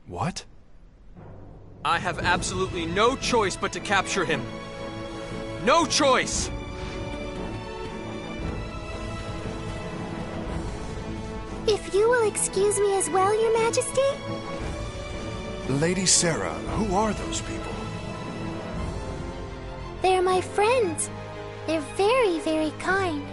S1: What?
S6: I have absolutely no choice but to capture him. No choice!
S4: If you will excuse me as well, Your Majesty?
S1: Lady Sarah, who are those people?
S4: They're my friends. They're very, very kind.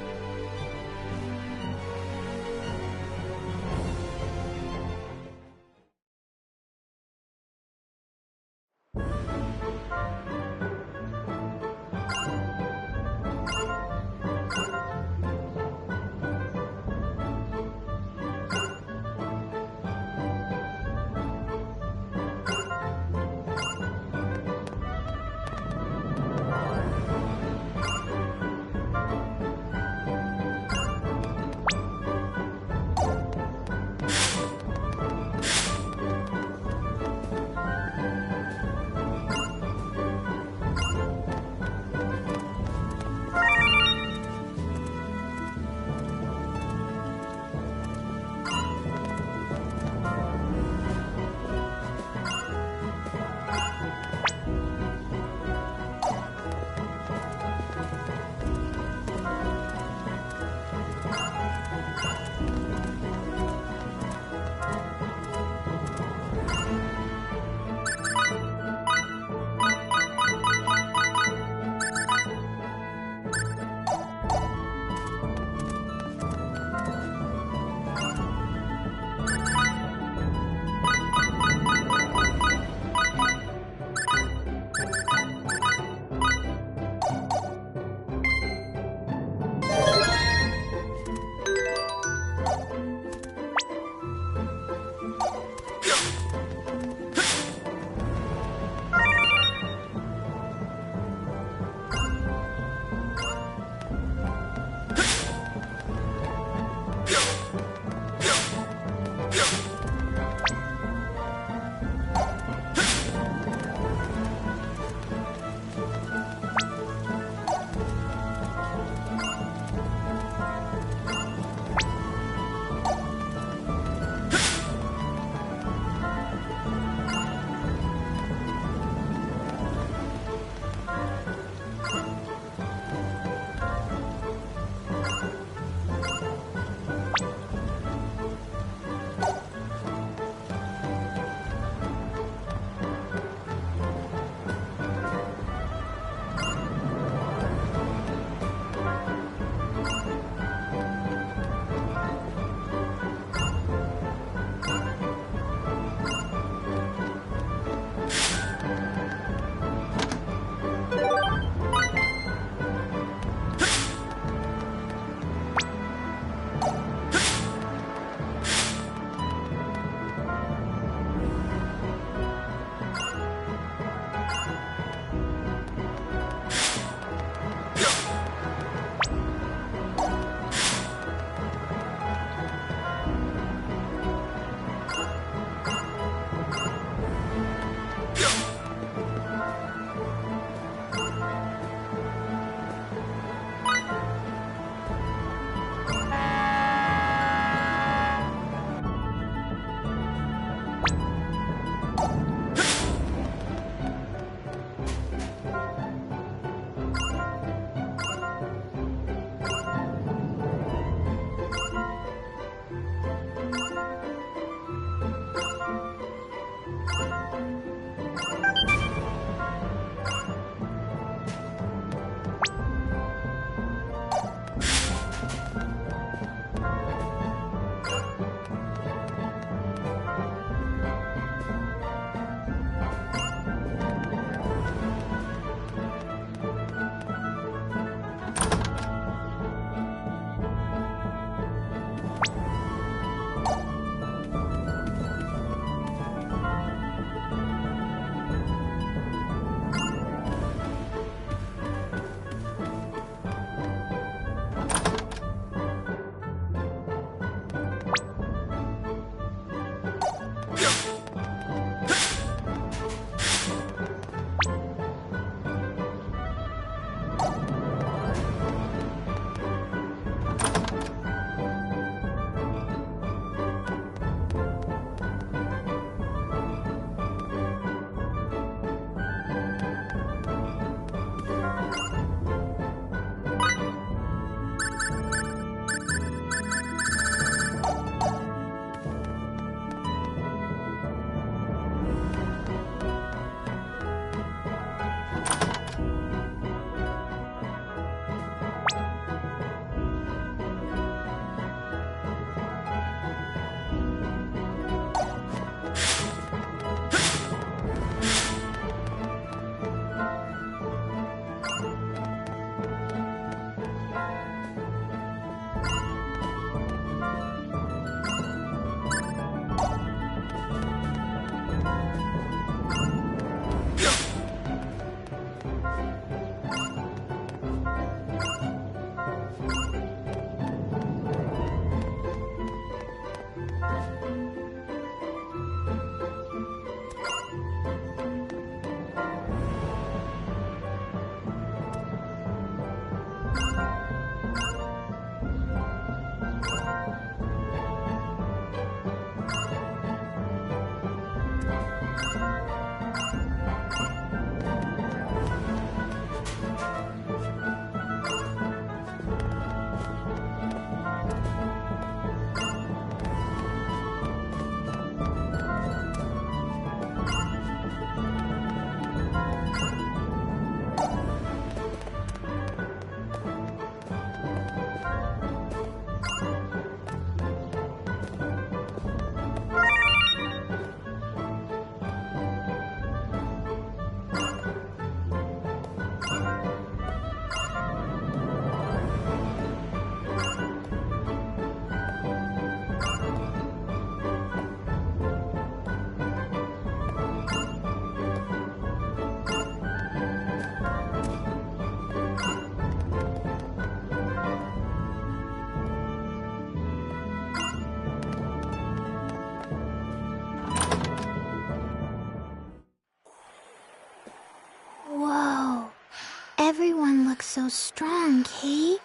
S5: so strong, Kay.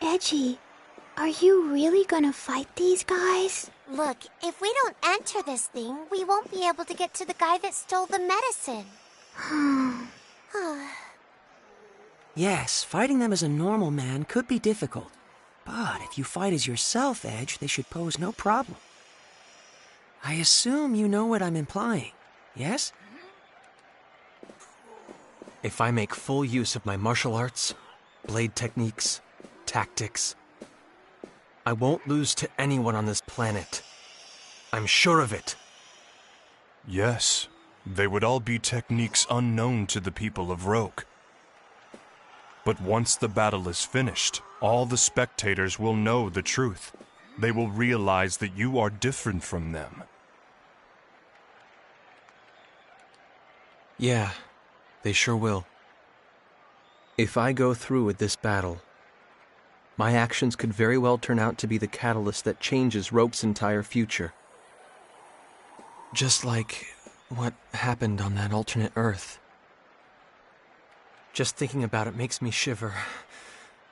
S5: Edgy, are you really gonna fight these guys?
S4: Look, if we don't enter this thing, we won't be able to get to the guy that stole the medicine.
S3: Yes, fighting them as a normal man could be difficult. But if you fight as yourself, Edge, they should pose no problem. I assume you know what I'm implying, yes?
S11: If I make full use of my martial arts, blade techniques, tactics, I won't lose to anyone on this planet. I'm sure of it.
S1: Yes, they would all be techniques unknown to the people of Roke. But once the battle is finished, all the spectators will know the truth. They will realize that you are different from them.
S11: Yeah, they sure will. If I go through with this battle, my actions could very well turn out to be the catalyst that changes Roke's entire future. Just like what happened on that alternate Earth. Just thinking about it makes me shiver.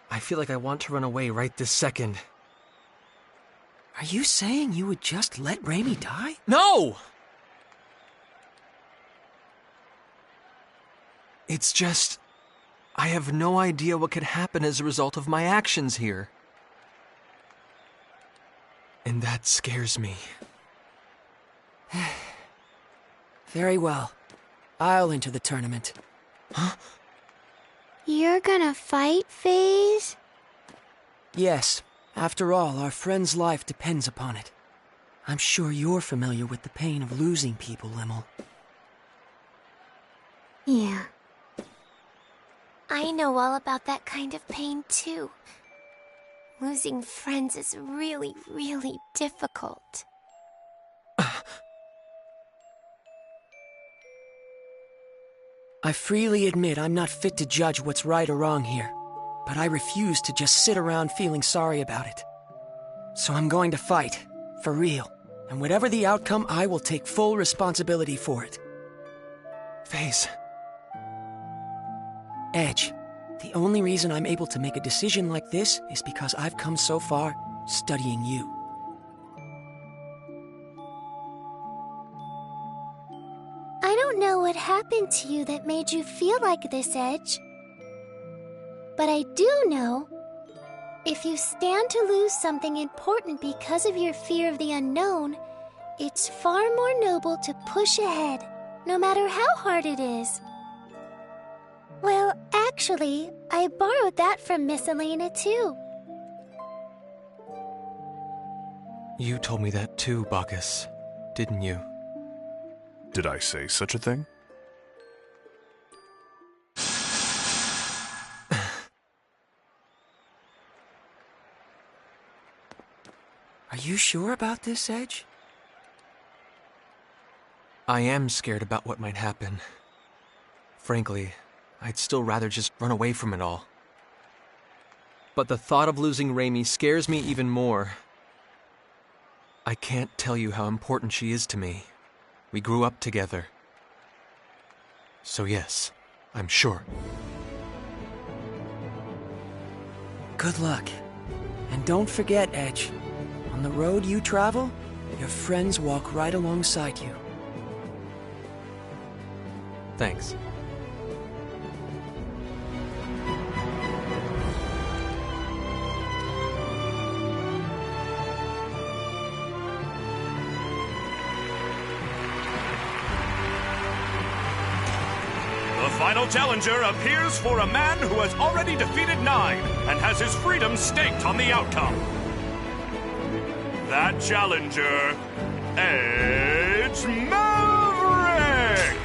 S11: I feel like I want to run away right this second.
S3: Are you saying you would just let Raimi die?
S11: No! It's just, I have no idea what could happen as a result of my actions here. And that scares me.
S3: Very well. I'll enter the tournament.
S11: Huh?
S5: You're gonna fight, FaZe?
S3: Yes. After all, our friend's life depends upon it. I'm sure you're familiar with the pain of losing people, Limmel.
S5: Yeah.
S4: I know all about that kind of pain, too. Losing friends is really, really difficult.
S3: I freely admit I'm not fit to judge what's right or wrong here, but I refuse to just sit around feeling sorry about it. So I'm going to fight, for real, and whatever the outcome, I will take full responsibility for it.
S11: FaZe.
S3: Edge, the only reason I'm able to make a decision like this is because I've come so far studying you.
S4: I don't know what happened to you that made you feel like this, Edge. But I do know, if you stand to lose something important because of your fear of the unknown, it's far more noble to push ahead, no matter how hard it is. Well, actually, I borrowed that from Miss Elena, too.
S11: You told me that too, Bacchus, didn't you?
S1: Did I say such a thing?
S3: Are you sure about this, Edge?
S11: I am scared about what might happen. Frankly, I'd still rather just run away from it all. But the thought of losing Raimi scares me even more. I can't tell you how important she is to me. We grew up together. So yes, I'm sure.
S3: Good luck. And don't forget, Edge, on the road you travel, your friends walk right alongside you.
S11: Thanks.
S1: The final challenger appears for a man who has already defeated 9 and has his freedom staked on the outcome. That challenger, Edge Maverick!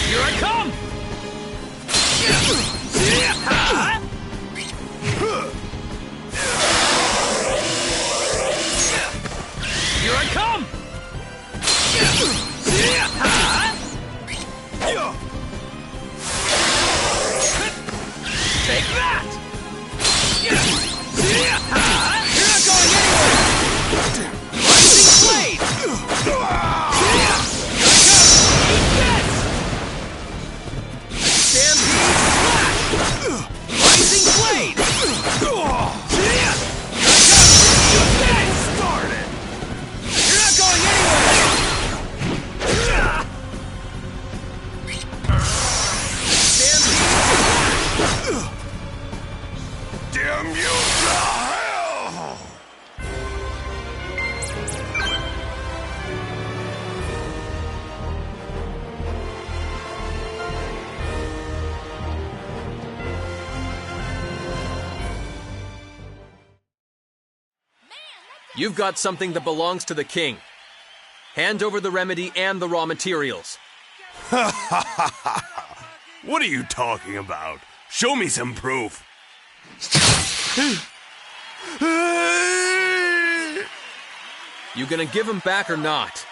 S6: Here I come!
S9: Damn you to hell!
S11: You've got something that belongs to the king. Hand over the remedy and the raw materials.
S12: What are you talking about? Show me some proof.
S11: You gonna give him back or not?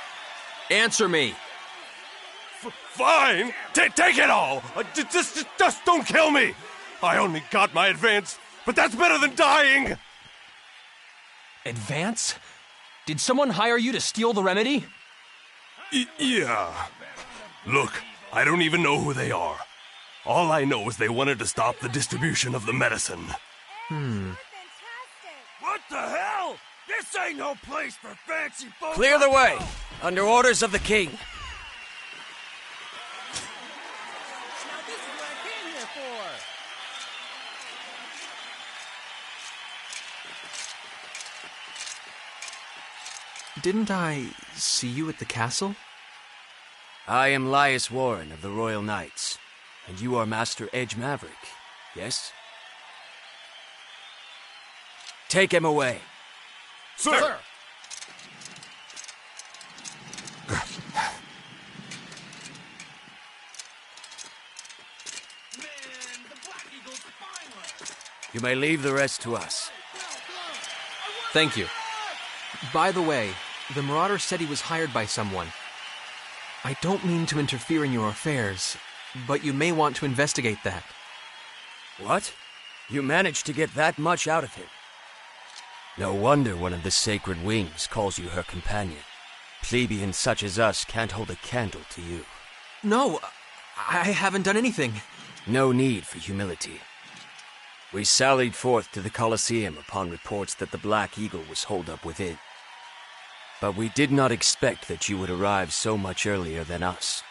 S11: Answer me.
S12: Fine. Take it all. Just don't kill me. I only got my advance, but that's better than dying.
S11: Advance? Did someone hire you to steal the remedy?
S12: Yeah. Look, I don't even know who they are. All I know is they wanted to stop the distribution of the medicine.
S8: What the hell? This ain't no place for fancy folks.
S13: Clear the way, under orders of the king.
S8: Now this is what I came here for.
S11: Didn't I see you at the castle?
S13: I am Lias Warren of the Royal Knights, and you are Master Edge Maverick, yes? Take him away.
S12: Sir!
S13: You may leave the rest to us.
S11: Thank you. By the way, the Marauder said he was hired by someone. I don't mean to interfere in your affairs, but you may want to investigate that.
S13: What? You managed to get that much out of him? No wonder one of the Sacred Wings calls you her companion. Plebeians such as us can't hold a candle to you.
S11: No, I haven't done anything.
S13: No need for humility. We sallied forth to the Colosseum upon reports that the Black Eagle was holed up within. But we did not expect that you would arrive so much earlier than us.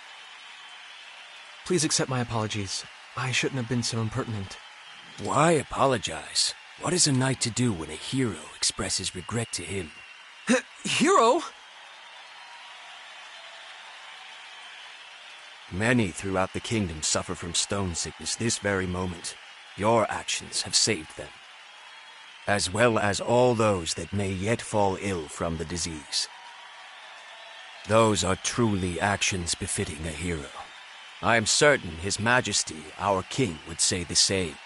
S11: Please accept my apologies. I shouldn't have been so impertinent.
S13: Why apologize? What is a knight to do when a hero expresses regret to him?
S11: Hero?
S13: Many throughout the kingdom suffer from stone sickness this very moment. Your actions have saved them, as well as all those that may yet fall ill from the disease. Those are truly actions befitting a hero. I am certain His Majesty, our king, would say the same.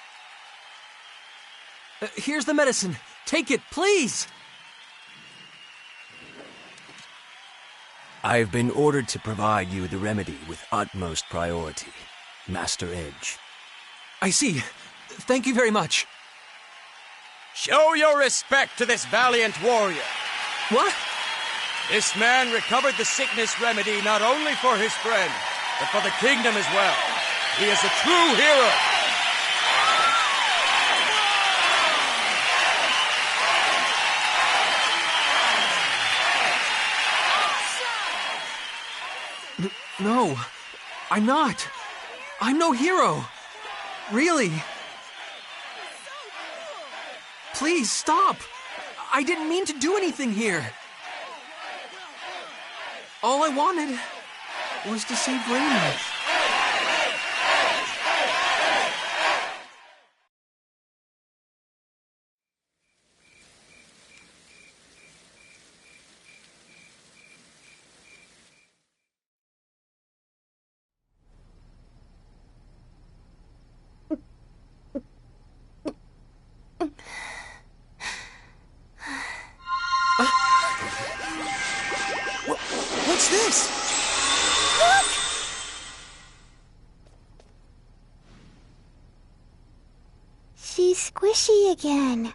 S11: Here's the medicine. Take it, please!
S13: I have been ordered to provide you the remedy with utmost priority, Master Edge.
S11: I see. Thank you very much.
S13: Show your respect to this valiant warrior.
S11: What?
S13: This man recovered the sickness remedy not only for his friend, but for the kingdom as well. He is a true hero.
S11: No, I'm not. I'm no hero. Really. Please, stop! I didn't mean to do anything here. All I wanted was to save Raymond. What's this?
S4: Look!
S5: She's squishy again.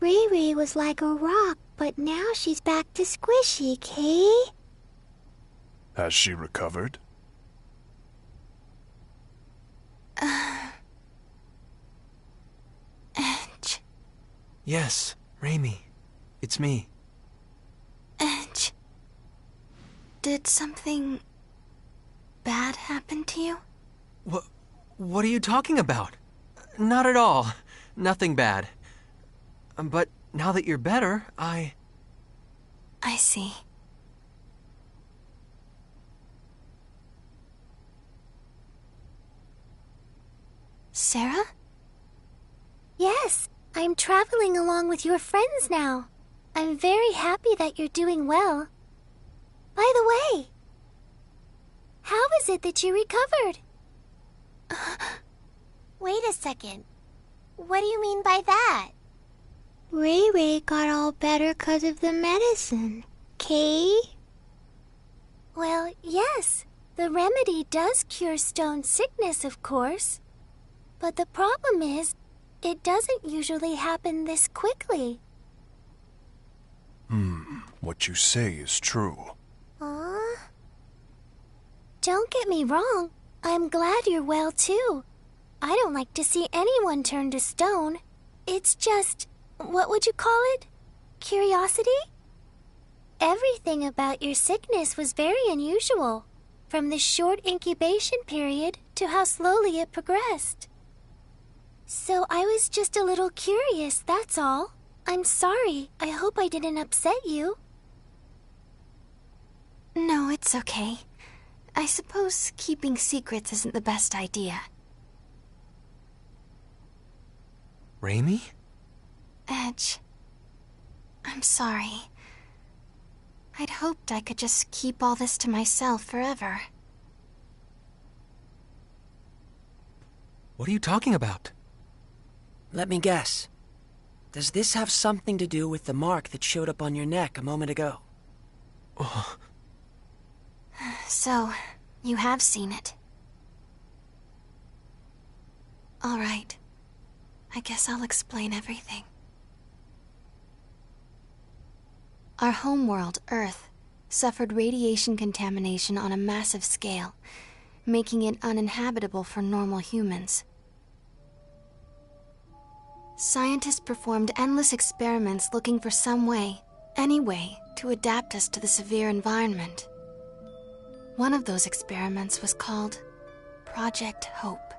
S5: Ray Ray was like a rock, but now she's back to squishy, Kay?
S1: Has she recovered?
S2: Edge.
S11: Yes, Raimi. It's me.
S2: Edge. Did something bad happen to you?
S11: What are you talking about? Not at all. nothing bad. But now that you're better, I
S2: see. Sarah?
S5: Yes, I'm traveling along with your friends now. I'm very happy that you're doing well. By the way, how is it that you recovered?
S4: Wait a second. What do you mean by that?
S5: Ray Ray got all better 'cause of the medicine, Kay? Well, yes. The remedy does cure stone sickness, of course. But the problem is, it doesn't usually happen this quickly.
S1: What you say is true.
S5: Don't get me wrong. I'm glad you're well, too. I don't like to see anyone turn to stone. It's just, what would you call it? Curiosity? Everything about your sickness was very unusual, from the short incubation period to how slowly it progressed. So I was just a little curious, that's all. I'm sorry. I hope I didn't upset you.
S2: No, it's okay. I suppose keeping secrets isn't the best idea.
S11: Raimi?
S2: Edge, I'm sorry. I'd hoped I could just keep all this to myself forever.
S11: What are you talking about?
S3: Let me guess. Does this have something to do with the mark that showed up on your neck a moment ago?
S11: Oh.
S2: So, you have seen it. All right. I guess I'll explain everything. Our homeworld, Earth, suffered radiation contamination on a massive scale, making it uninhabitable for normal humans. Scientists performed endless experiments looking for some way, any way, to adapt us to the severe environment. One of those experiments was called Project Hope.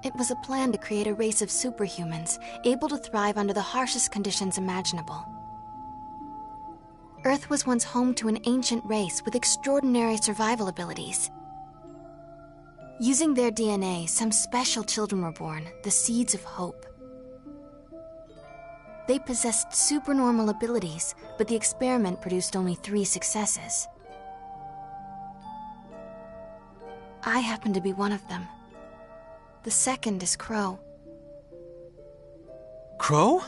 S2: It was a plan to create a race of superhumans able to thrive under the harshest conditions imaginable. Earth was once home to an ancient race with extraordinary survival abilities. Using their DNA, some special children were born, the seeds of hope. They possessed supernormal abilities, but the experiment produced only 3 successes. I happen to be one of them. The second is Crow.
S11: Crow?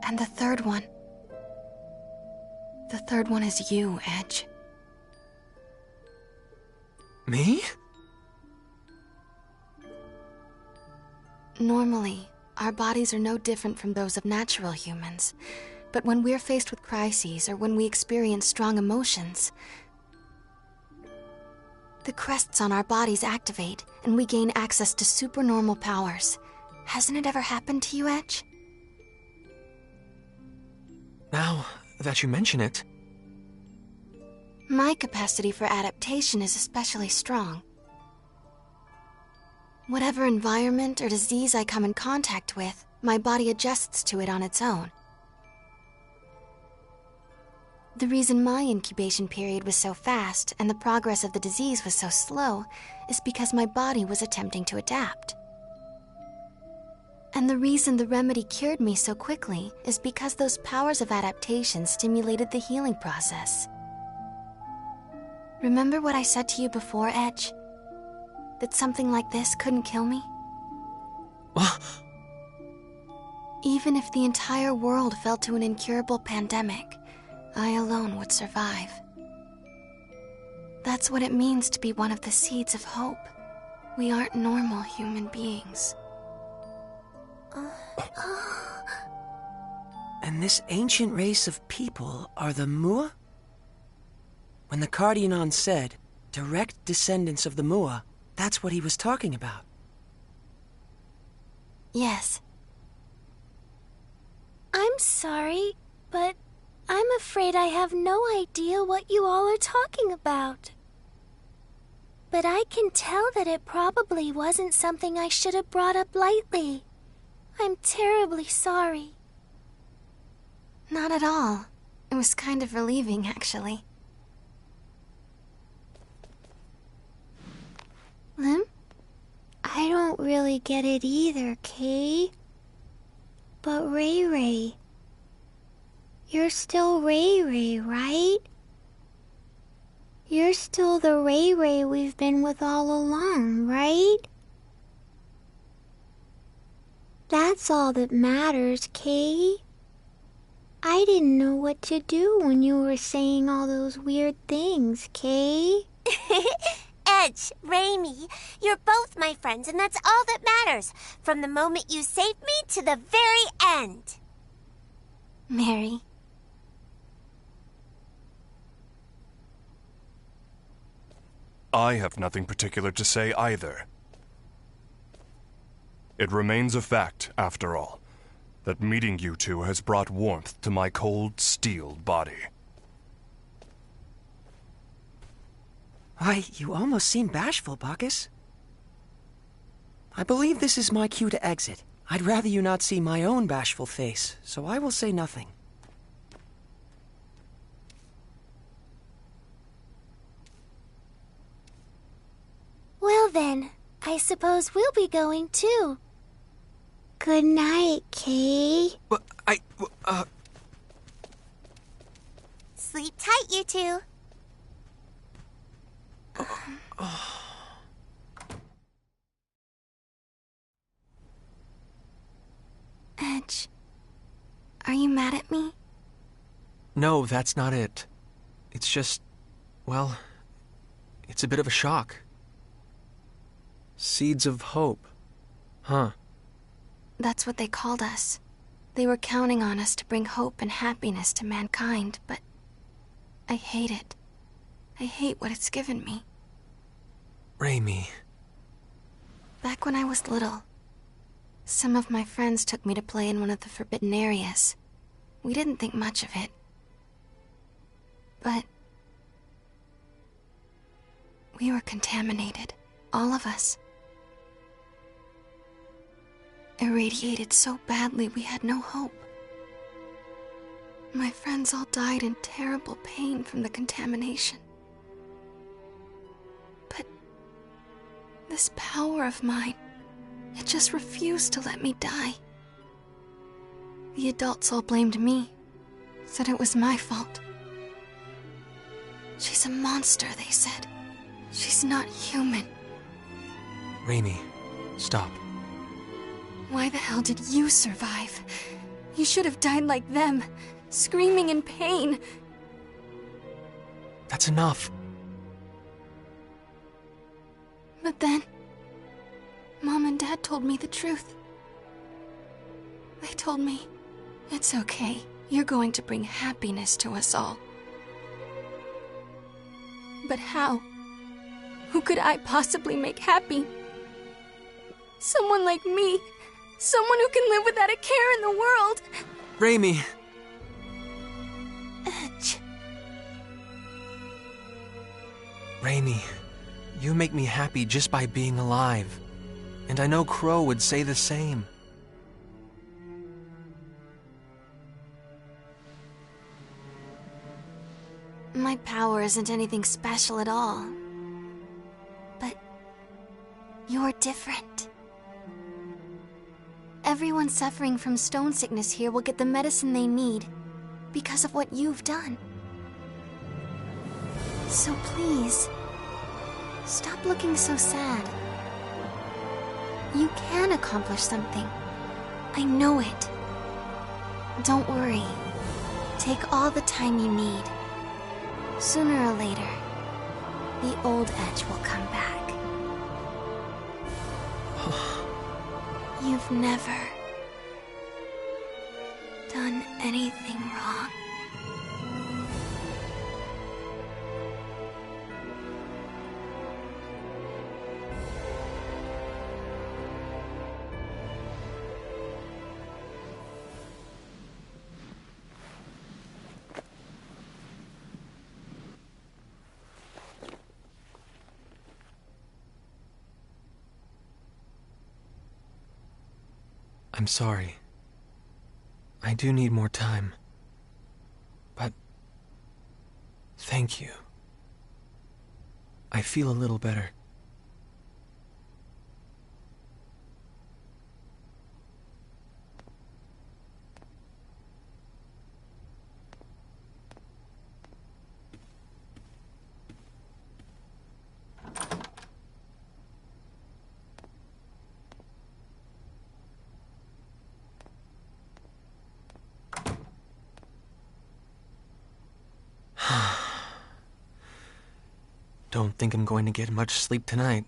S2: And the third one. The third one is you, Edge.
S11: Me?
S2: Normally, our bodies are no different from those of natural humans. But when we're faced with crises or when we experience strong emotions, the crests on our bodies activate and we gain access to supernormal powers. Hasn't it ever happened to you, Edge?
S11: Now that you mention it.
S2: My capacity for adaptation is especially strong. Whatever environment or disease I come in contact with, my body adjusts to it on its own. The reason my incubation period was so fast and the progress of the disease was so slow is because my body was attempting to adapt. And the reason the remedy cured me so quickly is because those powers of adaptation stimulated the healing process. Remember what I said to you before, Edge? That something like this couldn't kill me? Even if the entire world fell to an incurable pandemic, I alone would survive. That's what it means to be one of the seeds of hope. We aren't normal human beings.
S3: And this ancient race of people are the Mua? When the Cardionon said, direct descendants of the Mua, that's what he was talking about.
S2: Yes.
S5: I'm sorry, but I'm afraid I have no idea what you all are talking about. But I can tell that it probably wasn't something I should have brought up lightly. I'm terribly sorry.
S2: Not at all. It was kind of relieving, actually.
S5: Lim? I don't really get it either, Kay. But Ray Ray... You're still Ray Ray, right? You're still the Ray Ray we've been with all along, right? That's all that matters, Kay. I didn't know what to do when you were saying all those weird things, Kay.
S14: Edge, Raimi, you're both my friends, and that's all that matters. From the moment you saved me to the very end.
S2: Mary.
S1: I have nothing particular to say either. It remains a fact, after all, that meeting you two has brought warmth to my cold, steeled body.
S3: Why, you almost seem bashful, Bacchus. I believe this is my cue to exit. I'd rather you not see my own bashful face, so I will say nothing.
S5: Well then, I suppose we'll be going too. Good night, Kay.
S14: Sleep tight, you two.
S2: Edge, are you mad at me?
S11: No, that's not it. It's just, well, it's a bit of a shock. Seeds of hope. Huh.
S2: That's what they called us. They were counting on us to bring hope and happiness to mankind, but I hate it. I hate what it's given me.
S11: Raimi.
S2: Back when I was little, some of my friends took me to play in one of the forbidden areas. We didn't think much of it. But we were contaminated, all of us. Irradiated so badly we had no hope. My friends all died in terrible pain from the contamination. But this power of mine, it just refused to let me die. The adults all blamed me, said it was my fault. She's a monster, they said. She's not human.
S11: Raimi, stop.
S2: Why the hell did you survive? You should have died like them, screaming in pain.
S11: That's enough.
S2: But then, Mom and Dad told me the truth. They told me, it's okay, you're going to bring happiness to us all. But how? Who could I possibly make happy? Someone like me. Someone who can live without a care in the world.
S11: Raimi.
S2: Edge.
S11: Raimi, you make me happy just by being alive. And I know Crow would say the same.
S2: My power isn't anything special at all. But you're different. Everyone suffering from stone sickness here will get the medicine they need because of what you've done. So please, stop looking so sad. You can accomplish something. I know it. Don't worry. Take all the time you need. Sooner or later, the old Edge will come back. You've never done anything wrong.
S11: I'm sorry. I do need more time. But thank you. I feel a little better. Don't think I'm going to get much sleep tonight.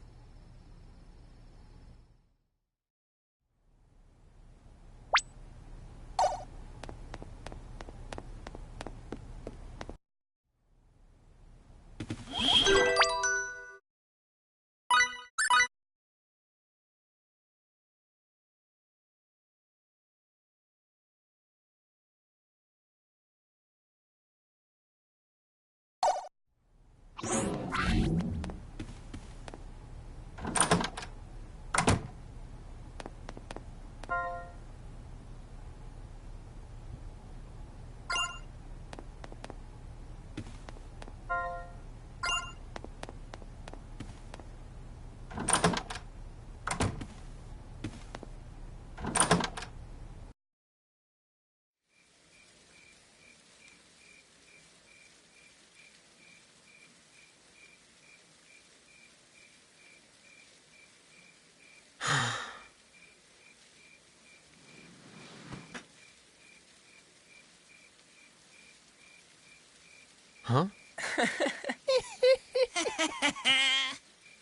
S11: Huh?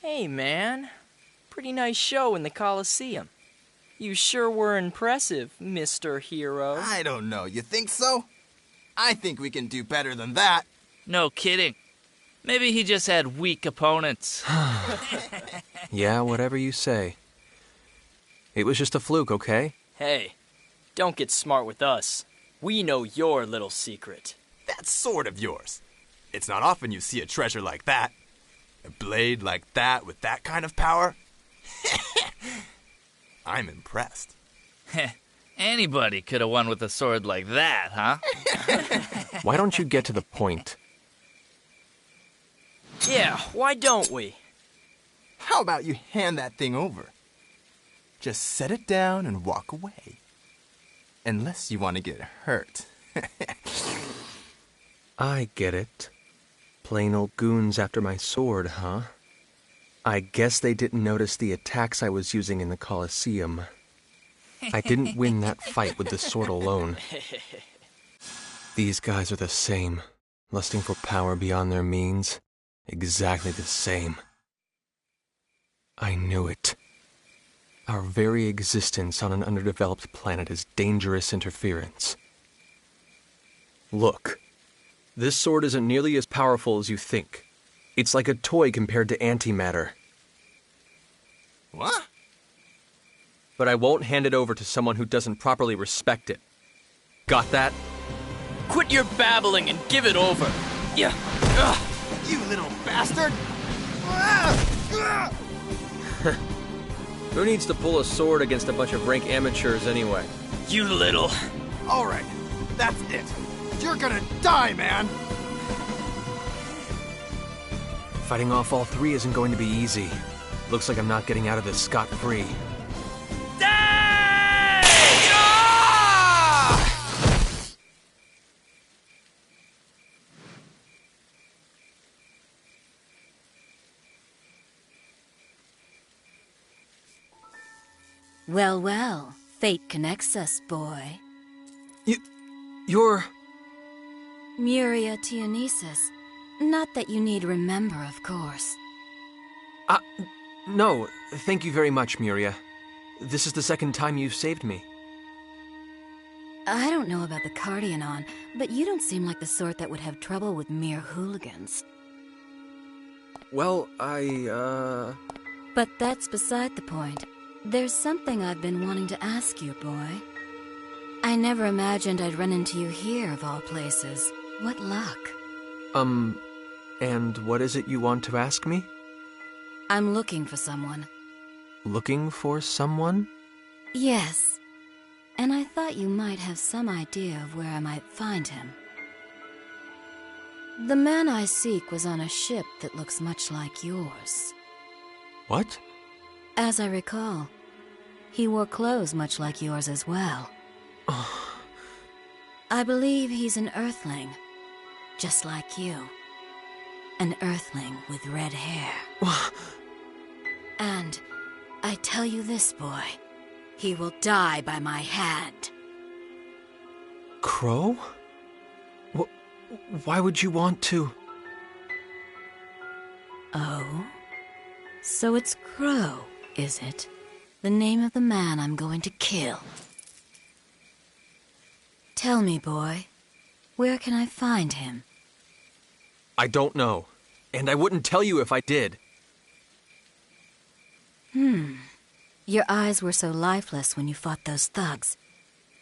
S15: Hey, man. Pretty nice show in the Coliseum. You sure were impressive, Mr. Hero.
S16: I don't know. You think so? I think we can do better than that.
S17: No kidding. Maybe he just had weak opponents.
S11: Yeah, whatever you say. It was just a fluke, okay?
S15: Hey, don't get smart with us. We know your little secret.
S16: That sword of yours. It's not often you see a treasure like that. A blade like that with that kind of power. I'm impressed.
S17: Anybody could have won with a sword like that, huh?
S11: Why don't you get to the point?
S15: Yeah, why don't we?
S16: How about you hand that thing over? Just set it down and walk away. Unless you want to get hurt.
S11: I get it. Plain old goons after my sword, huh? I guess they didn't notice the attacks I was using in the Coliseum. I didn't win that fight with the sword alone. These guys are the same, lusting for power beyond their means. Exactly the same. I knew it. Our very existence on an underdeveloped planet is dangerous interference. Look. This sword isn't nearly as powerful as you think. It's like a toy compared to antimatter.
S16: What?
S11: But I won't hand it over to someone who doesn't properly respect it. Got that?
S15: Quit your babbling and give it over. Yeah.
S16: You little bastard!
S11: Who needs to pull a sword against a bunch of rank amateurs anyway?
S15: You little...
S16: All right, that's it. You're gonna die, man!
S11: Fighting off all three isn't going to be easy. Looks like I'm not getting out of this scot-free.
S18: Well, well, fate connects us, boy.
S11: You're...
S18: Muria Tianesis. Not that you need remember, of course.
S11: No, thank you very much, Muria. This is the second time you've saved me.
S18: I don't know about the Cardionon, but you don't seem like the sort that would have trouble with mere hooligans.
S11: Well,
S18: But that's beside the point. There's something I've been wanting to ask you, boy. I never imagined I'd run into you here, of all places. What luck.
S11: And what is it you want to ask me?
S18: I'm looking for someone.
S11: Looking for someone?
S18: Yes. and I thought you might have some idea of where I might find him. The man I seek was on a ship that looks much like yours.
S11: What?
S18: As I recall, he wore clothes much like yours as well. I believe he's an Earthling, just like you. An Earthling with red hair. And I tell you this, boy, he will die by my hand.
S11: Crow? Why would you want to?
S18: Oh? So it's Crow, is it? The name of the man I'm going to kill. Tell me, boy, where can I find him?
S11: I don't know, and I wouldn't tell you if I did.
S18: Your eyes were so lifeless when you fought those thugs.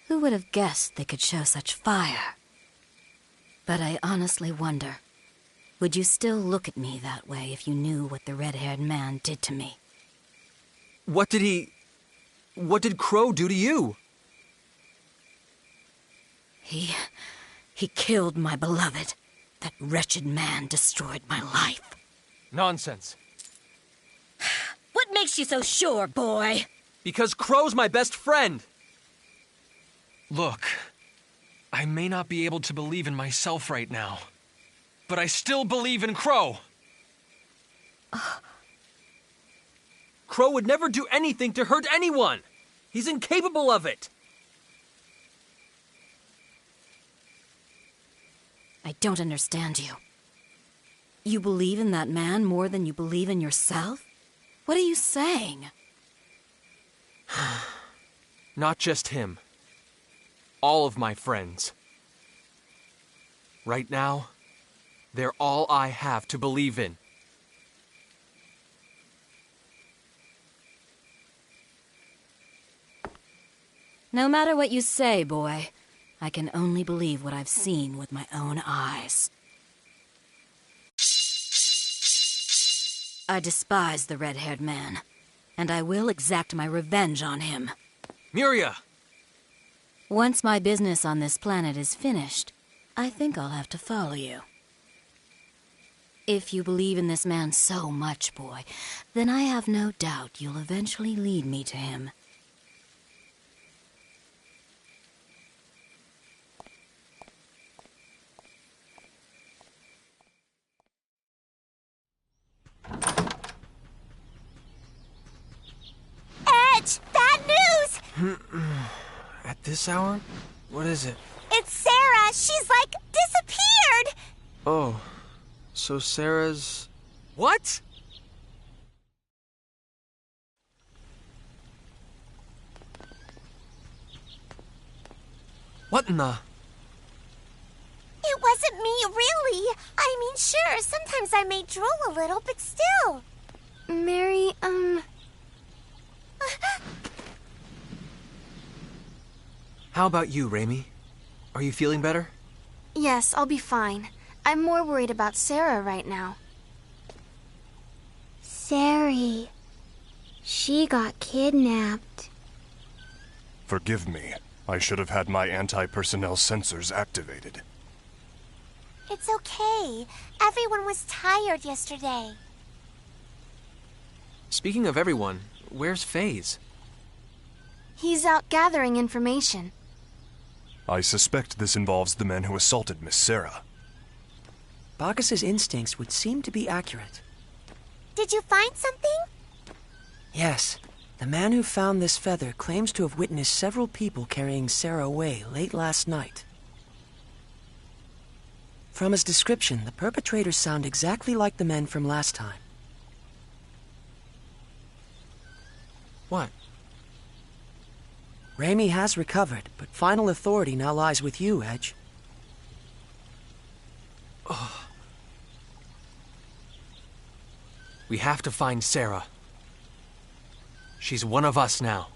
S18: Who would have guessed they could show such fire? But I honestly wonder, would you still look at me that way if you knew what the red-haired man did to me?
S11: What did Crow do to you?
S18: He killed my beloved. That wretched man destroyed my life.
S11: Nonsense.
S18: What makes you so sure, boy?
S11: Because Crow's my best friend. Look, I may not be able to believe in myself right now, but I still believe in Crow. Crow would never do anything to hurt anyone. He's incapable of it.
S18: I don't understand you. You believe in that man more than you believe in yourself? What are you saying?
S11: Not just him. All of my friends. Right now, they're all I have to believe in.
S18: No matter what you say, boy, I can only believe what I've seen with my own eyes. I despise the red-haired man, and I will exact my revenge on him.
S11: Miria!
S18: Once my business on this planet is finished, I think I'll have to follow you. If you believe in this man so much, boy, then I have no doubt you'll eventually lead me to him.
S14: Edge! Bad news!
S11: At this hour? What is it?
S14: It's Sarah! She's, like, disappeared!
S11: Oh, so Sarah's... What? What in the...
S14: It wasn't me, really. I mean, sure, sometimes I may drool a little, but still.
S2: Mary,
S11: How about you, Raimi? Are you feeling better?
S2: Yes, I'll be fine. I'm more worried about Sarah right now.
S5: Sari. She got kidnapped.
S1: Forgive me. I should have had my anti-personnel sensors activated.
S14: It's okay. Everyone was tired yesterday.
S11: Speaking of everyone, where's FaZe?
S2: He's out gathering information.
S1: I suspect this involves the men who assaulted Miss Sarah.
S3: Bacchus's instincts would seem to be accurate.
S14: Did you find something?
S3: Yes. The man who found this feather claims to have witnessed several people carrying Sarah away late last night. From his description, the perpetrators sound exactly like the men from last time.
S11: What?
S3: Raimi has recovered, but final authority now lies with you, Edge.
S11: We have to find Sarah. She's one of us now.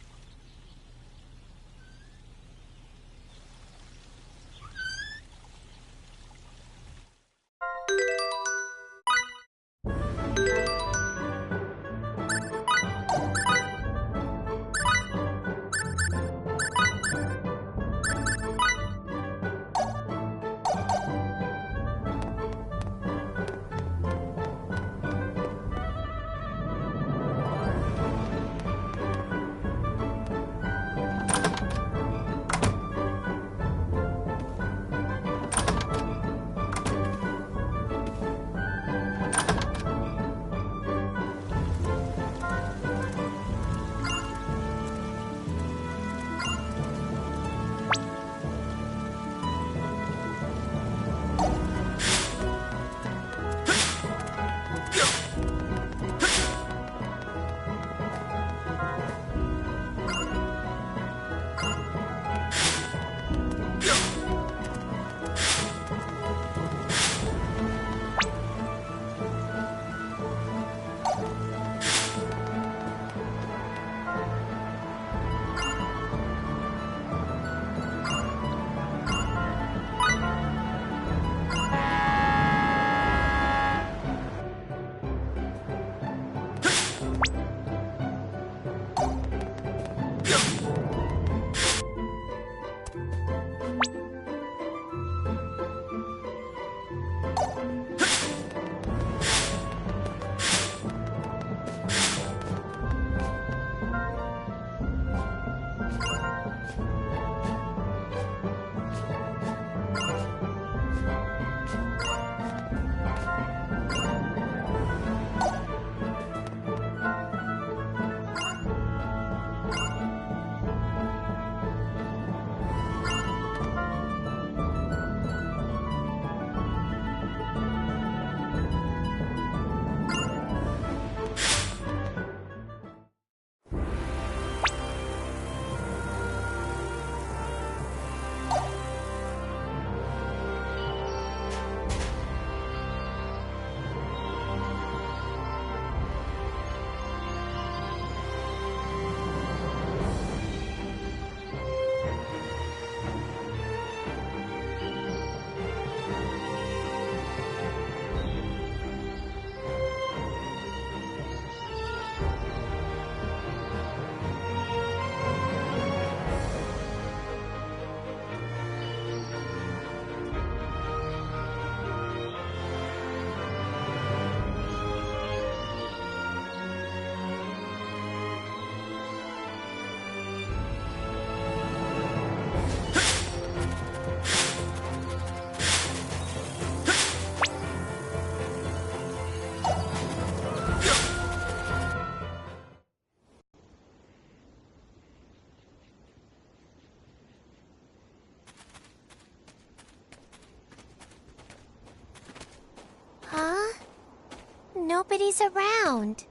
S14: Nobody's around.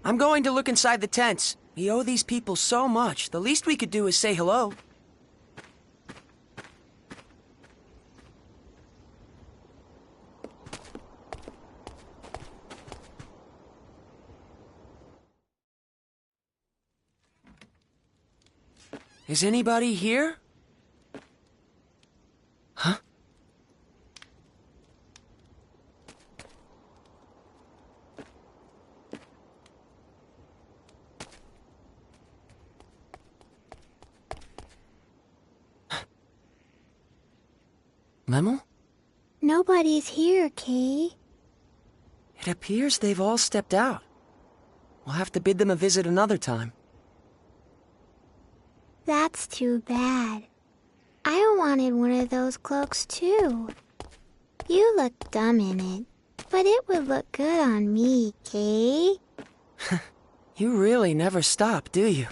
S3: I'm going to look inside the tents. We owe these people so much. The least we could do is say hello. Is anybody here? Huh? Lemel?
S5: Nobody's here, Kay.
S3: It appears they've all stepped out. We'll have to bid them a visit another time.
S5: That's too bad. I wanted one of those cloaks too. You look dumb in it, but it would look good on me, Kay.
S3: You really never stop, do you?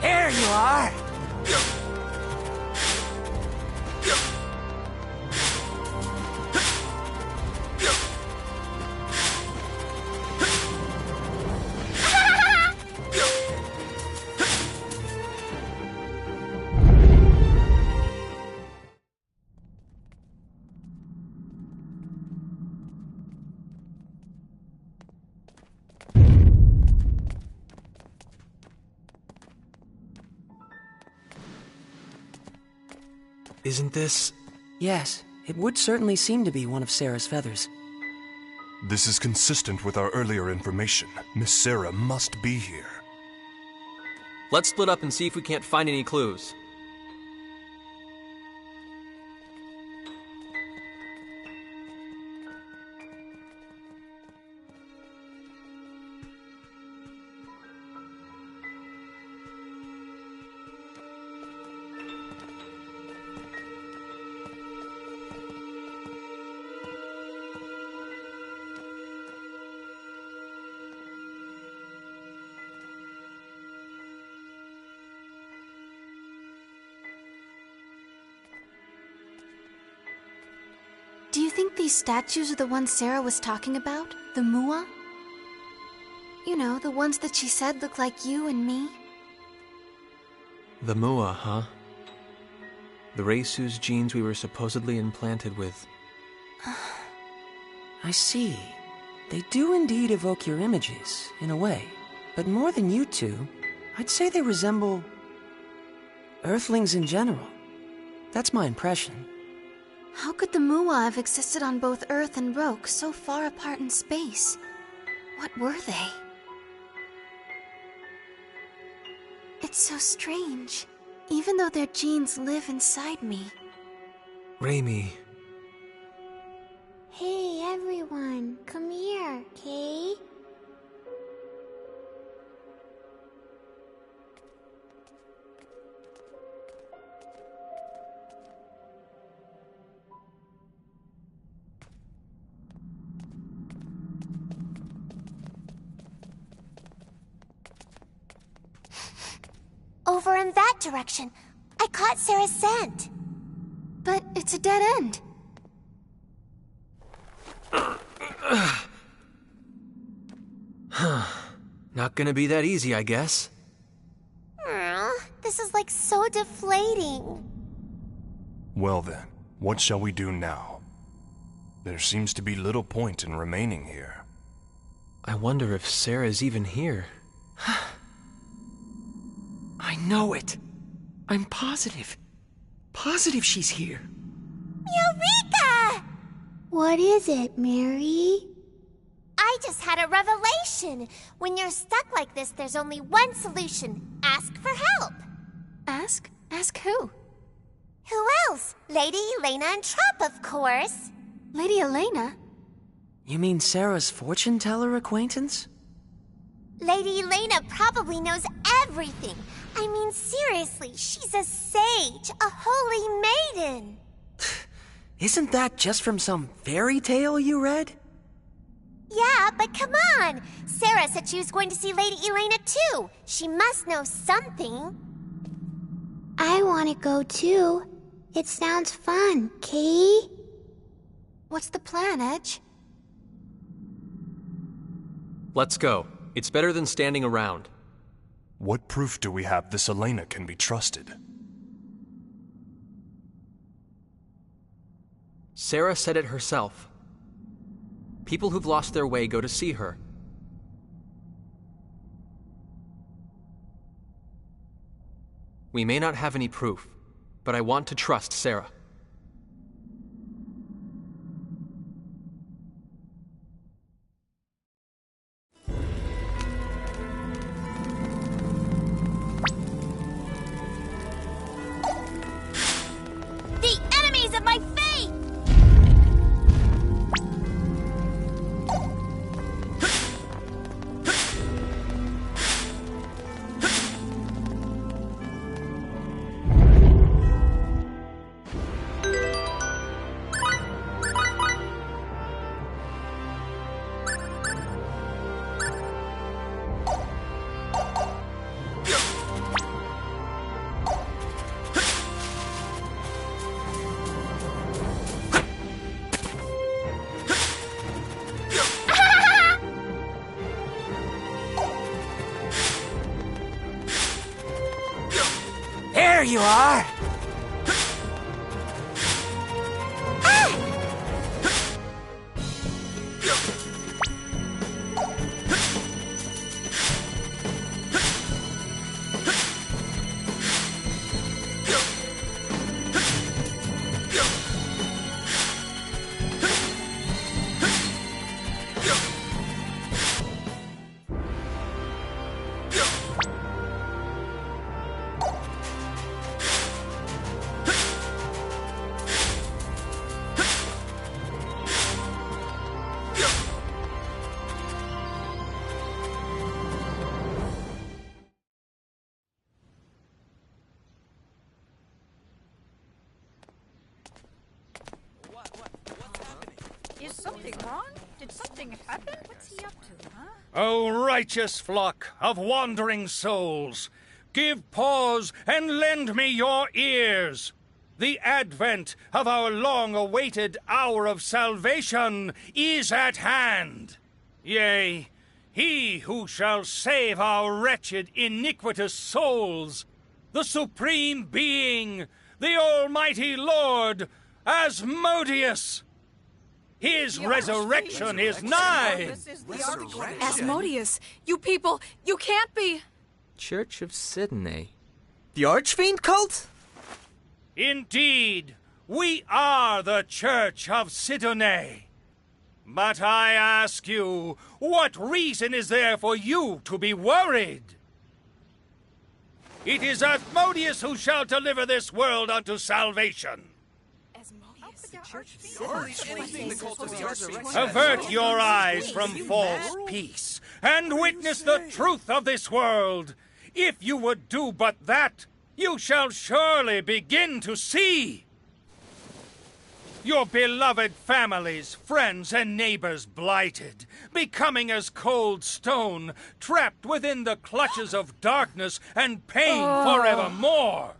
S3: There you are!
S11: Isn't this...
S3: Yes, it would certainly seem to be one of Sarah's feathers.
S1: This is consistent with our earlier information. Miss Sarah must be here.
S11: Let's split up and see if we can't find any clues.
S2: think these statues are the ones Sarah was talking about? The Mua? You know, the ones that she said look like you and me?
S11: The Mua, huh? The race whose genes we were supposedly implanted with.
S3: I see. They do indeed evoke your images, in a way. But more than you two, I'd say they resemble Earthlings in general. That's my impression.
S2: How could the Mua have existed on both Earth and Roke so far apart in space? What were they? It's so strange, even though their genes live inside me.
S11: Raimi.
S5: Hey, everyone, come here, okay?
S14: Over in that direction. I caught Sarah's scent.
S2: But it's a dead end.
S11: Not gonna be that easy, I guess.
S14: This is like so deflating.
S1: Well then, what shall we do now? There seems to be little point in remaining here.
S11: I wonder if Sarah's even here.
S3: I know it. I'm positive. Positive she's here.
S14: Eureka!
S5: What is it, Mary?
S14: I just had a revelation. When you're stuck like this, there's only one solution. Ask for help.
S2: Ask? Ask who?
S14: Who else? Lady Elena and Trop, of course.
S2: Lady Elena?
S3: You mean Sarah's fortune teller acquaintance?
S14: Lady Elena probably knows everything. I mean, seriously, she's a sage, a holy maiden.
S3: Isn't that just from some fairy tale you read?
S14: Yeah, but come on. Sarah said she was going to see Lady Elena too. She must know something.
S5: I want to go too. It sounds fun, Kay?
S2: What's the plan, Edge?
S11: Let's go. It's better than standing around.
S1: What proof do we have this Elena can be trusted?
S11: Sarah said it herself. People who've lost their way go to see her. We may not have any proof, but I want to trust Sarah.
S14: The enemies of my faith!
S3: There you are!
S19: Is something wrong? Did something happen? What's he up to, huh?
S9: O righteous flock of wandering souls, give pause and lend me your ears. The advent of our long-awaited hour of salvation is at hand. Yea, he who shall save our wretched, iniquitous souls, the Supreme Being, the Almighty Lord, Asmodeus. His resurrection is nigh.
S19: Asmodeus, you people, you can't be.
S11: Church of Sidney. The Archfiend cult?
S9: Indeed, we are the Church of Sidney. But I ask you, what reason is there for you to be worried? It is Asmodeus who shall deliver this world unto salvation. Avert your eyes from false peace and witness the truth of this world. If you would do but that, you shall surely begin to see. Your beloved families, friends, and neighbors blighted, becoming as cold stone, trapped within the clutches of darkness and pain forevermore.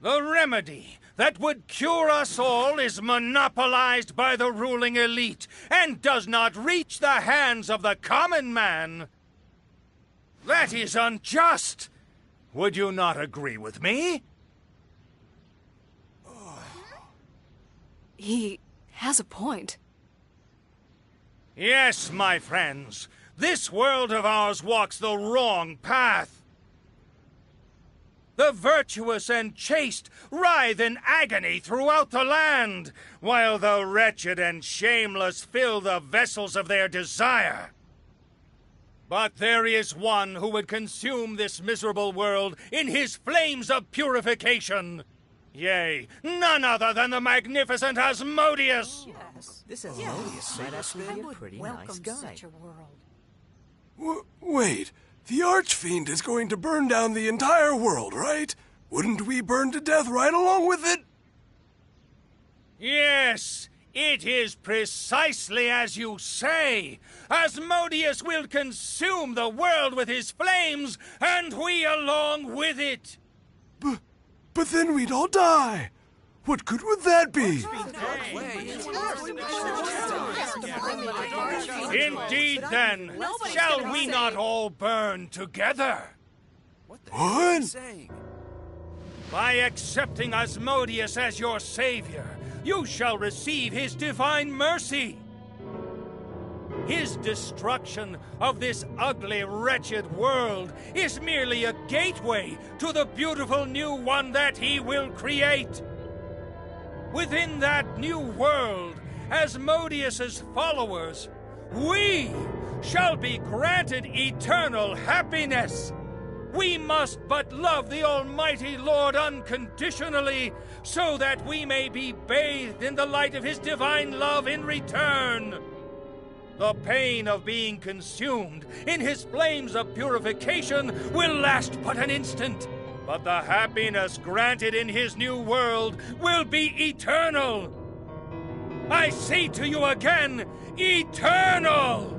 S9: The remedy that would cure us all is monopolized by the ruling elite and does not reach the hands of the common man. That is unjust. Would you not agree with me?
S19: He has a point.
S9: Yes, my friends. This world of ours walks the wrong path. The virtuous and chaste writhe in agony throughout the land, while the wretched and shameless fill the vessels of their desire. But there is one who would consume this miserable world in his flames of purification. Yea, none other than the magnificent Asmodeus.
S15: Yes. This Asmodeus might actually be a pretty nice guy.
S12: Wait, the Archfiend is going to burn down the entire world, right? Wouldn't we burn to death right along with it?
S9: Yes, it is precisely as you say. Asmodeus will consume the world with his flames, and we along with it.
S12: But then we'd all die. What good would that be?
S9: Indeed, then, shall we not all burn together?
S12: What?
S9: By accepting Asmodeus as your savior, you shall receive his divine mercy. His destruction of this ugly, wretched world is merely a gateway to the beautiful new one that he will create. Within that new world, Asmodeus's followers, we shall be granted eternal happiness. We must but love the Almighty Lord unconditionally, so that we may be bathed in the light of his divine love in return. The pain of being consumed in his flames of purification will last but an instant, but the happiness granted in his new world will be eternal. I say to you again, eternal!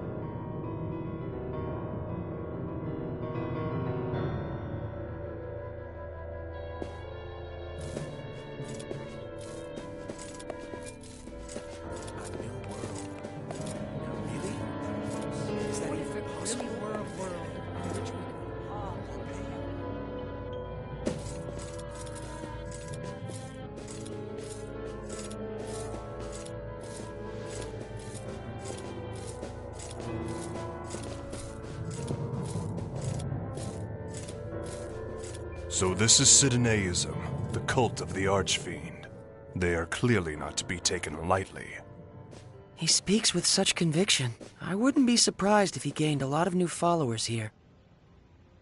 S1: So this is Sidneism, the cult of the Archfiend. They are clearly not to be taken lightly.
S3: He speaks with such conviction. I wouldn't be surprised if he gained a lot of new followers here.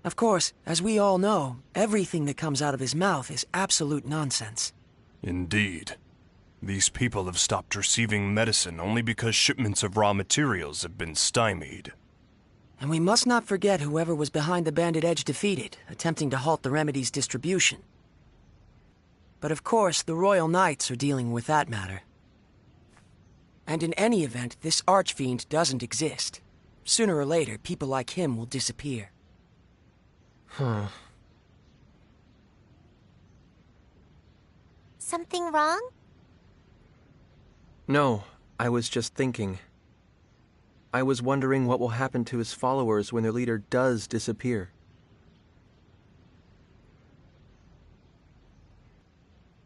S3: Of course, as we all know, everything that comes out of his mouth is absolute nonsense.
S1: Indeed. These people have stopped receiving medicine only because shipments of raw materials have been stymied.
S3: And we must not forget whoever was behind the Bandit Edge defeated, attempting to halt the remedy's distribution. But of course, the Royal Knights are dealing with that matter. And in any event, this Archfiend doesn't exist. Sooner or later, people like him will disappear.
S14: something wrong?
S11: No, I was just thinking. I was wondering what will happen to his followers when their leader does disappear.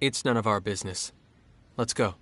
S11: It's none of our business. Let's go.